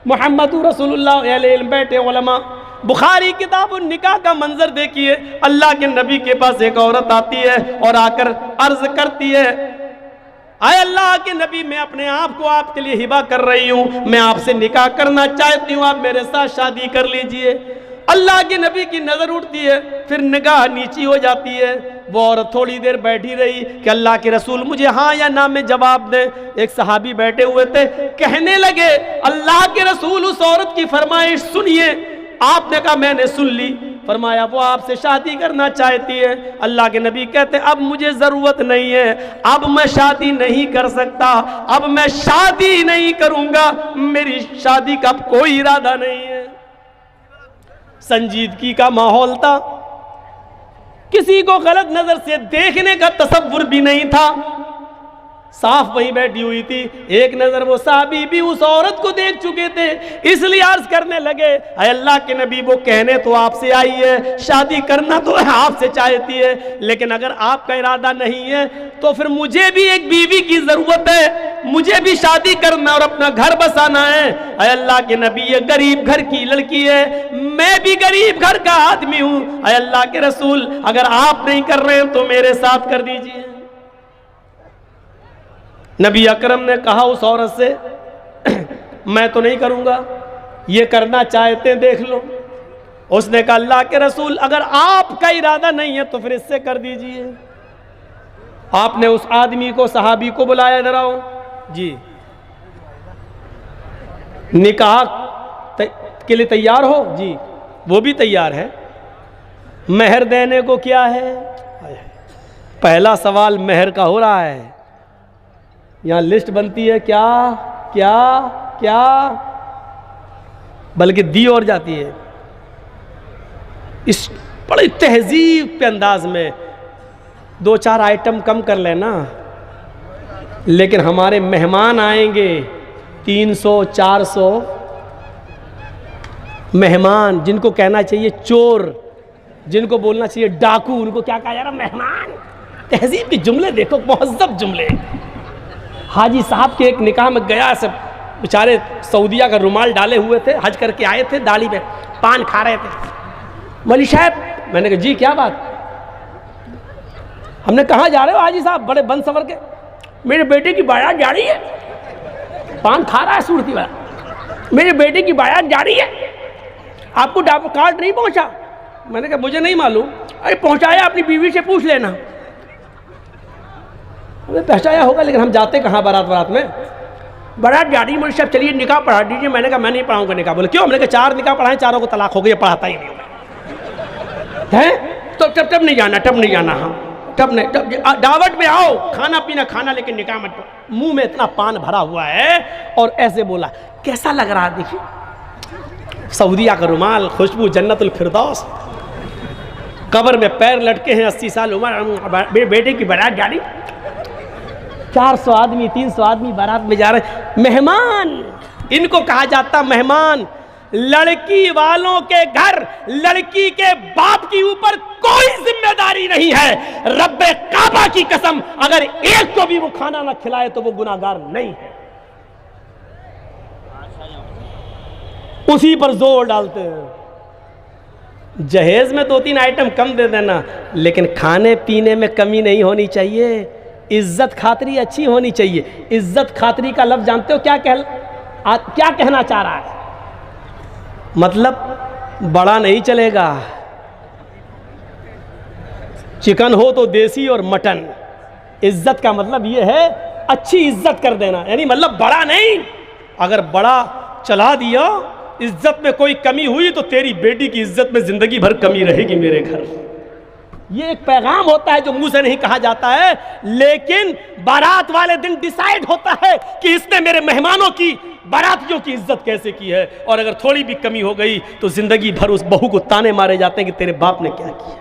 मुहम्मद रसूलुल्लाह बैठे उलमा, बुखारी किताब निकाह का मंजर देखिए। अल्लाह के नबी के पास एक औरत आती है और आकर अर्ज करती है, आए अल्लाह के नबी, मैं अपने आप को आपके लिए हिबा कर रही हूँ, मैं आपसे निकाह करना चाहती हूँ, आप मेरे साथ शादी कर लीजिए। अल्लाह के नबी की नजर उठती है, फिर निगाह नीची हो जाती है। वो औरत थोड़ी देर बैठी रही कि अल्लाह के रसूल मुझे हाँ या ना में जवाब दे। एक सहाबी बैठे हुए थे, कहने लगे अल्लाह के रसूल उस औरत की फरमाइश सुनिए। आपने कहा मैंने सुन ली। फरमाया वो आपसे शादी करना चाहती है। अल्लाह के नबी कहते अब मुझे जरूरत नहीं है, अब मैं शादी नहीं कर सकता, अब मैं शादी नहीं करूंगा, मेरी शादी का कोई इरादा नहीं है। संजीदगी का माहौल था, किसी को गलत नजर से देखने का तसव्वुर भी नहीं था। साफ वहीं बैठी हुई थी, एक नजर वो साहबी भी उस औरत को देख चुके थे, इसलिए अर्ज करने लगे अल्लाह के नबी, वो कहने तो आपसे आई है, शादी करना तो आपसे चाहती है, लेकिन अगर आपका इरादा नहीं है तो फिर मुझे भी एक बीवी की जरूरत है, मुझे भी शादी करना और अपना घर बसाना है। अल्लाह के नबी, ये गरीब घर की लड़की है, मैं भी गरीब घर का आदमी हूं। अल्लाह के रसूल, अगर आप नहीं कर रहे हैं तो मेरे साथ कर दीजिए। नबी अकरम ने कहा उस औरत से, मैं तो नहीं करूंगा, ये करना चाहते हैं देख लो। उसने कहा अल्लाह के रसूल, अगर आपका इरादा नहीं है तो फिर इससे कर दीजिए। आपने उस आदमी को, सहाबी को बुलाया, इधर आओ जी, निकाह के लिए तैयार हो जी? वो भी तैयार है। मेहर देने को क्या है? पहला सवाल मेहर का हो रहा है। यहाँ लिस्ट बनती है, क्या क्या क्या, बल्कि दी और जाती है। इस बड़े तहजीब के अंदाज में 2-4 आइटम कम कर लेना, लेकिन हमारे मेहमान आएंगे 300-400 मेहमान, जिनको कहना चाहिए चोर, जिनको बोलना चाहिए डाकू, उनको क्या कहा जा रहा? मेहमान। तहजीब के जुमले देखो, मुहज़्ज़ब जुमले। हाजी साहब के एक निकाह में गया, सब बेचारे सऊदिया का रुमाल डाले हुए थे, हज करके आए थे, दाढ़ी पे पान खा रहे थे। मौलवी साहब, मैंने कहा जी क्या बात? हमने कहाँ जा रहे हो हाजी साहब? बड़े बंद सवर के, मेरे बेटे की बारात जा रही है। पान खा रहा है सूरती वाला। मेरे बेटे की बारात जा रही है, आपको कार्ड नहीं पहुंचा? मैंने कहा मुझे नहीं मालूम। अरे पहुंचाया, अपनी बीवी से पूछ लेना। हमें पहुंचाया होगा, लेकिन हम जाते कहाँ बारात में? बारात जा रही, मुझे साहब चलिए निकाह पढ़ा दीजिए। मैंने कहा मैं नहीं पढ़ाऊंगा निकाह। बोले क्यों? मैंने कहा 4 निकाह पढ़ाएं, चारों को तलाक हो गई, पढ़ाता ही नहीं है। तो तब नहीं जाना, तब नहीं जाना। हम तब नहीं, तब दावत में आओ, खाना पीना खाना, लेकिन निकाह मत। मुंह में इतना पान भरा हुआ है और ऐसे बोला, कैसा लग रहा है देखिए, सऊदिया का रुमाल, खुशबू जन्नतुल फिरदौस, कब्र में पैर लटके हैं, 80 साल उम्र, मेरे बेटे की बारात जा रही। 400 आदमी 300 आदमी बारात में जा रहे। मेहमान, इनको कहा जाता मेहमान। लड़की वालों के घर लड़की के बाप की ऊपर कोई जिम्मेदारी नहीं है। रब्बे काबा की कसम, अगर एक को भी वो खाना ना खिलाए तो वो गुनाहगार नहीं है। उसी पर जोर डालते हैं। जहेज में 2-3 आइटम कम दे देना, लेकिन खाने पीने में कमी नहीं होनी चाहिए। इज्जत खातरी अच्छी होनी चाहिए। इज्जत खातरी का लफ्ज़ जानते हो क्या कहना चाह रहा है? मतलब बड़ा नहीं चलेगा। चिकन हो तो देसी और मटन। इज्जत का मतलब ये है अच्छी इज्जत कर देना, यानी मतलब बड़ा नहीं। अगर बड़ा चला दिया, इज्जत में कोई कमी हुई तो तेरी बेटी की इज्जत में जिंदगी भर कमी रहेगी मेरे घर। ये एक पैगाम होता है जो मुंह से नहीं कहा जाता है, लेकिन बारात वाले दिन डिसाइड होता है कि इसने मेरे मेहमानों की, बारातियों की इज्जत कैसे की है। और अगर थोड़ी भी कमी हो गई तो जिंदगी भर उस बहू को ताने मारे जाते हैं कि तेरे बाप ने क्या किया,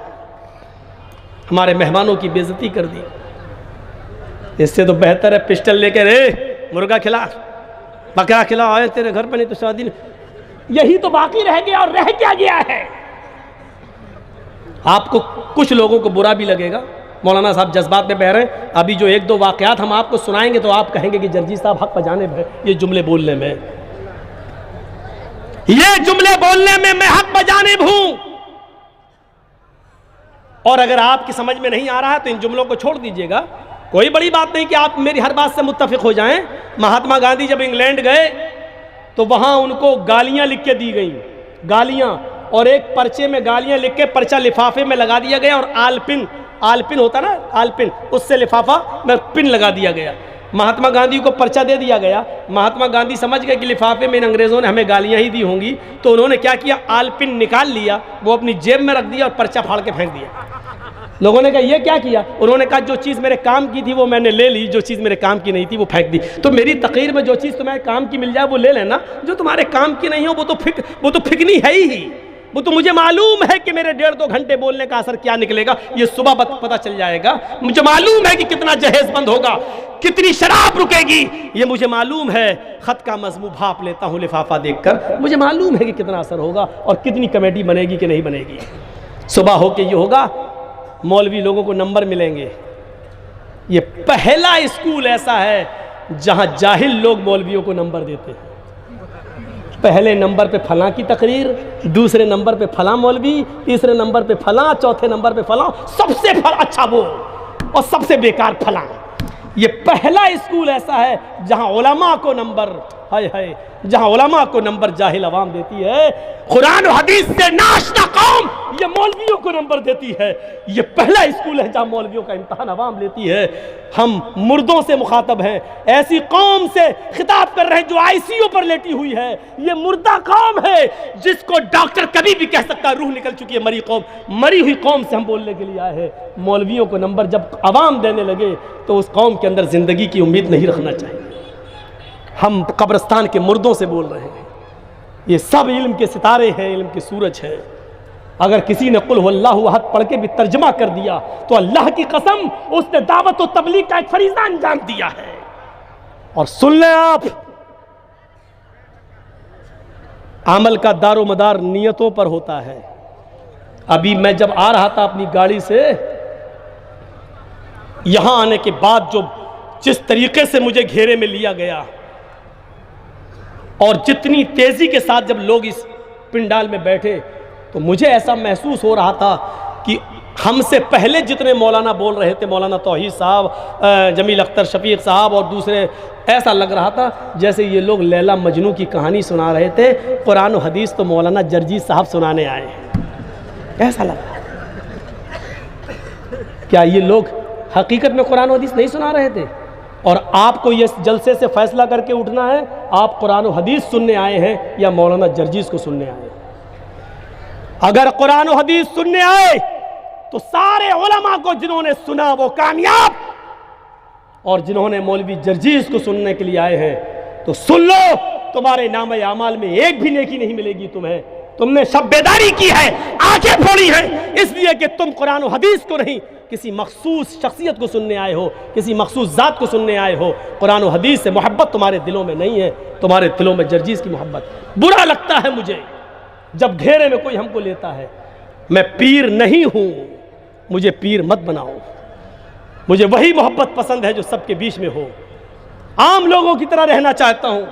हमारे मेहमानों की बेइज्जती कर दी। इससे तो बेहतर है पिस्टल लेके रे मुर्गा खिला, बकरा खिला, आए तेरे घर पर नहीं तो शादी। यही तो बाकी रह गया, और रह क्या गया है। आपको कुछ लोगों को बुरा भी लगेगा, मौलाना साहब जज्बात में बह रहे हैं। अभी जो 1-2 वाक़यात हम आपको सुनाएंगे तो आप कहेंगे कि जर्जी साहब हक बजाने में, ये जुमले बोलने में, ये जुमले बोलने में मैं हक बजानिब हूं। और अगर आपकी समझ में नहीं आ रहा है तो इन जुमलों को छोड़ दीजिएगा। कोई बड़ी बात नहीं कि आप मेरी हर बात से मुत्तफिक हो जाएं। महात्मा गांधी जब इंग्लैंड गए तो वहां उनको गालियां लिख के दी गई, गालियां, और एक पर्चे में गालियां लिख के पर्चा लिफाफे में लगा दिया गया, और आलपिन होता ना, आलपिन, उससे लिफाफा में पिन लगा दिया गया। महात्मा गांधी को पर्चा दे दिया गया। महात्मा गांधी समझ गए कि लिफाफे में इन अंग्रेज़ों ने हमें गालियां ही दी होंगी, तो उन्होंने क्या किया, आलपिन निकाल लिया, वो अपनी जेब में रख दिया और पर्चा फाड़ के फेंक दिया। लोगों ने कहा ये क्या किया? उन्होंने कहा जो चीज़ मेरे काम की थी वो मैंने ले ली, जो चीज़ मेरे काम की नहीं थी वो फेंक दी। तो मेरी तकरीर में जो चीज़ तुम्हारे काम की मिल जाए वो ले लेना, जो तुम्हारे काम की नहीं हो वो तो फिकनी है ही। वो तो मुझे मालूम है कि मेरे 1.5-2 घंटे बोलने का असर क्या निकलेगा, ये सुबह पता चल जाएगा। मुझे मालूम है कि कितना जहेज बंद होगा, कितनी शराब रुकेगी, ये मुझे मालूम है। खत का मजमू भाप लेता हूँ लिफाफा देखकर, मुझे मालूम है कि कितना असर होगा और कितनी कमेटी बनेगी कि नहीं बनेगी। सुबह हो के ये होगा, मौलवी लोगों को नंबर मिलेंगे। ये पहला स्कूल ऐसा है जहां जाहिल लोग मौलवियों को नंबर देते हैं। पहले नंबर पे फलां की तकरीर, दूसरे नंबर पे फलां मौलवी, तीसरे नंबर पे फलां, चौथे नंबर पे फलां, सबसे अच्छा वो और सबसे बेकार फलां। ये पहला स्कूल ऐसा है जहां उलमा को नंबर, हाय जहां उलमा को नंबर जाहिल अवाम देती है। कुरान और हदीस से नाशना कौम ये मौलवियों को नंबर देती है। ये पहला स्कूल है जहां मौलवियों का इम्तहान अवाम लेती है। हम मुर्दों से मुखातब हैं, ऐसी कौम से खिताब कर रहे हैं जो आईसीयू पर लेटी हुई है। ये मुर्दा कौम है जिसको डॉक्टर कभी भी कह सकता रूह निकल चुकी है, मरी कौम। मरी हुई कौम से हम बोलने के लिए आए हैं। मौलवियों को नंबर जब अवाम देने लगे तो उस कौम के अंदर जिंदगी की उम्मीद नहीं रखना चाहिए। हम कब्रिस्तान के मुर्दों से बोल रहे हैं। ये सब इल्म के सितारे हैं, इल्म के सूरज है। अगर किसी ने कुल हुवल्लाहु अहद पढ़ के भी तर्जमा कर दिया तो अल्लाह की कसम उसने दावत और तबलीग का एक फरीज़ा अंजाम दिया है। और सुन लें आप, अमल का दारो मदार नियतों पर होता है। अभी मैं जब आ रहा था अपनी गाड़ी से, यहां आने के बाद जो जिस तरीके से मुझे घेरे में लिया गया और जितनी तेज़ी के साथ जब लोग इस पिंडाल में बैठे, तो मुझे ऐसा महसूस हो रहा था कि हमसे पहले जितने मौलाना बोल रहे थे, मौलाना तौहीद साहब, जमील अख्तर शफीक साहब और दूसरे, ऐसा लग रहा था जैसे ये लोग लैला मजनू की कहानी सुना रहे थे, कुरान और हदीस तो मौलाना जर्जी साहब सुनाने आए हैं, ऐसा लगा। क्या ये लोग हकीकत में कुरान और हदीस नहीं सुना रहे थे? और आपको ये जलसे से फैसला करके उठना है, आप कुरान और हदीस सुनने आए हैं या मौलाना जर्जीस को सुनने आए हैं? अगर कुरान और हदीस सुनने आए तो सारे उलमा को जिन्होंने सुना वो कामयाब, और जिन्होंने मौलवी जर्जीस को सुनने के लिए आए हैं तो सुन लो, तुम्हारे नामे आमाल में एक भी नेकी नहीं मिलेगी तुम्हें। तुमने शब्बेदारी की है, आंखें फोड़ी हैं, इसलिए कि तुम कुरान और हदीस को नहीं, किसी मखसूस शख्सियत को सुनने आए हो, किसी मखसूस ज़ात को सुनने आए हो। कुरान और हदीस से मोहब्बत तुम्हारे दिलों में नहीं है, तुम्हारे दिलों में जर्जीस की मोहब्बत। बुरा लगता है मुझे जब घेरे में कोई हमको लेता है। मैं पीर नहीं हूँ, मुझे पीर मत बनाओ। मुझे वही मोहब्बत पसंद है जो सबके बीच में हो, आम लोगों की तरह रहना चाहता हूँ।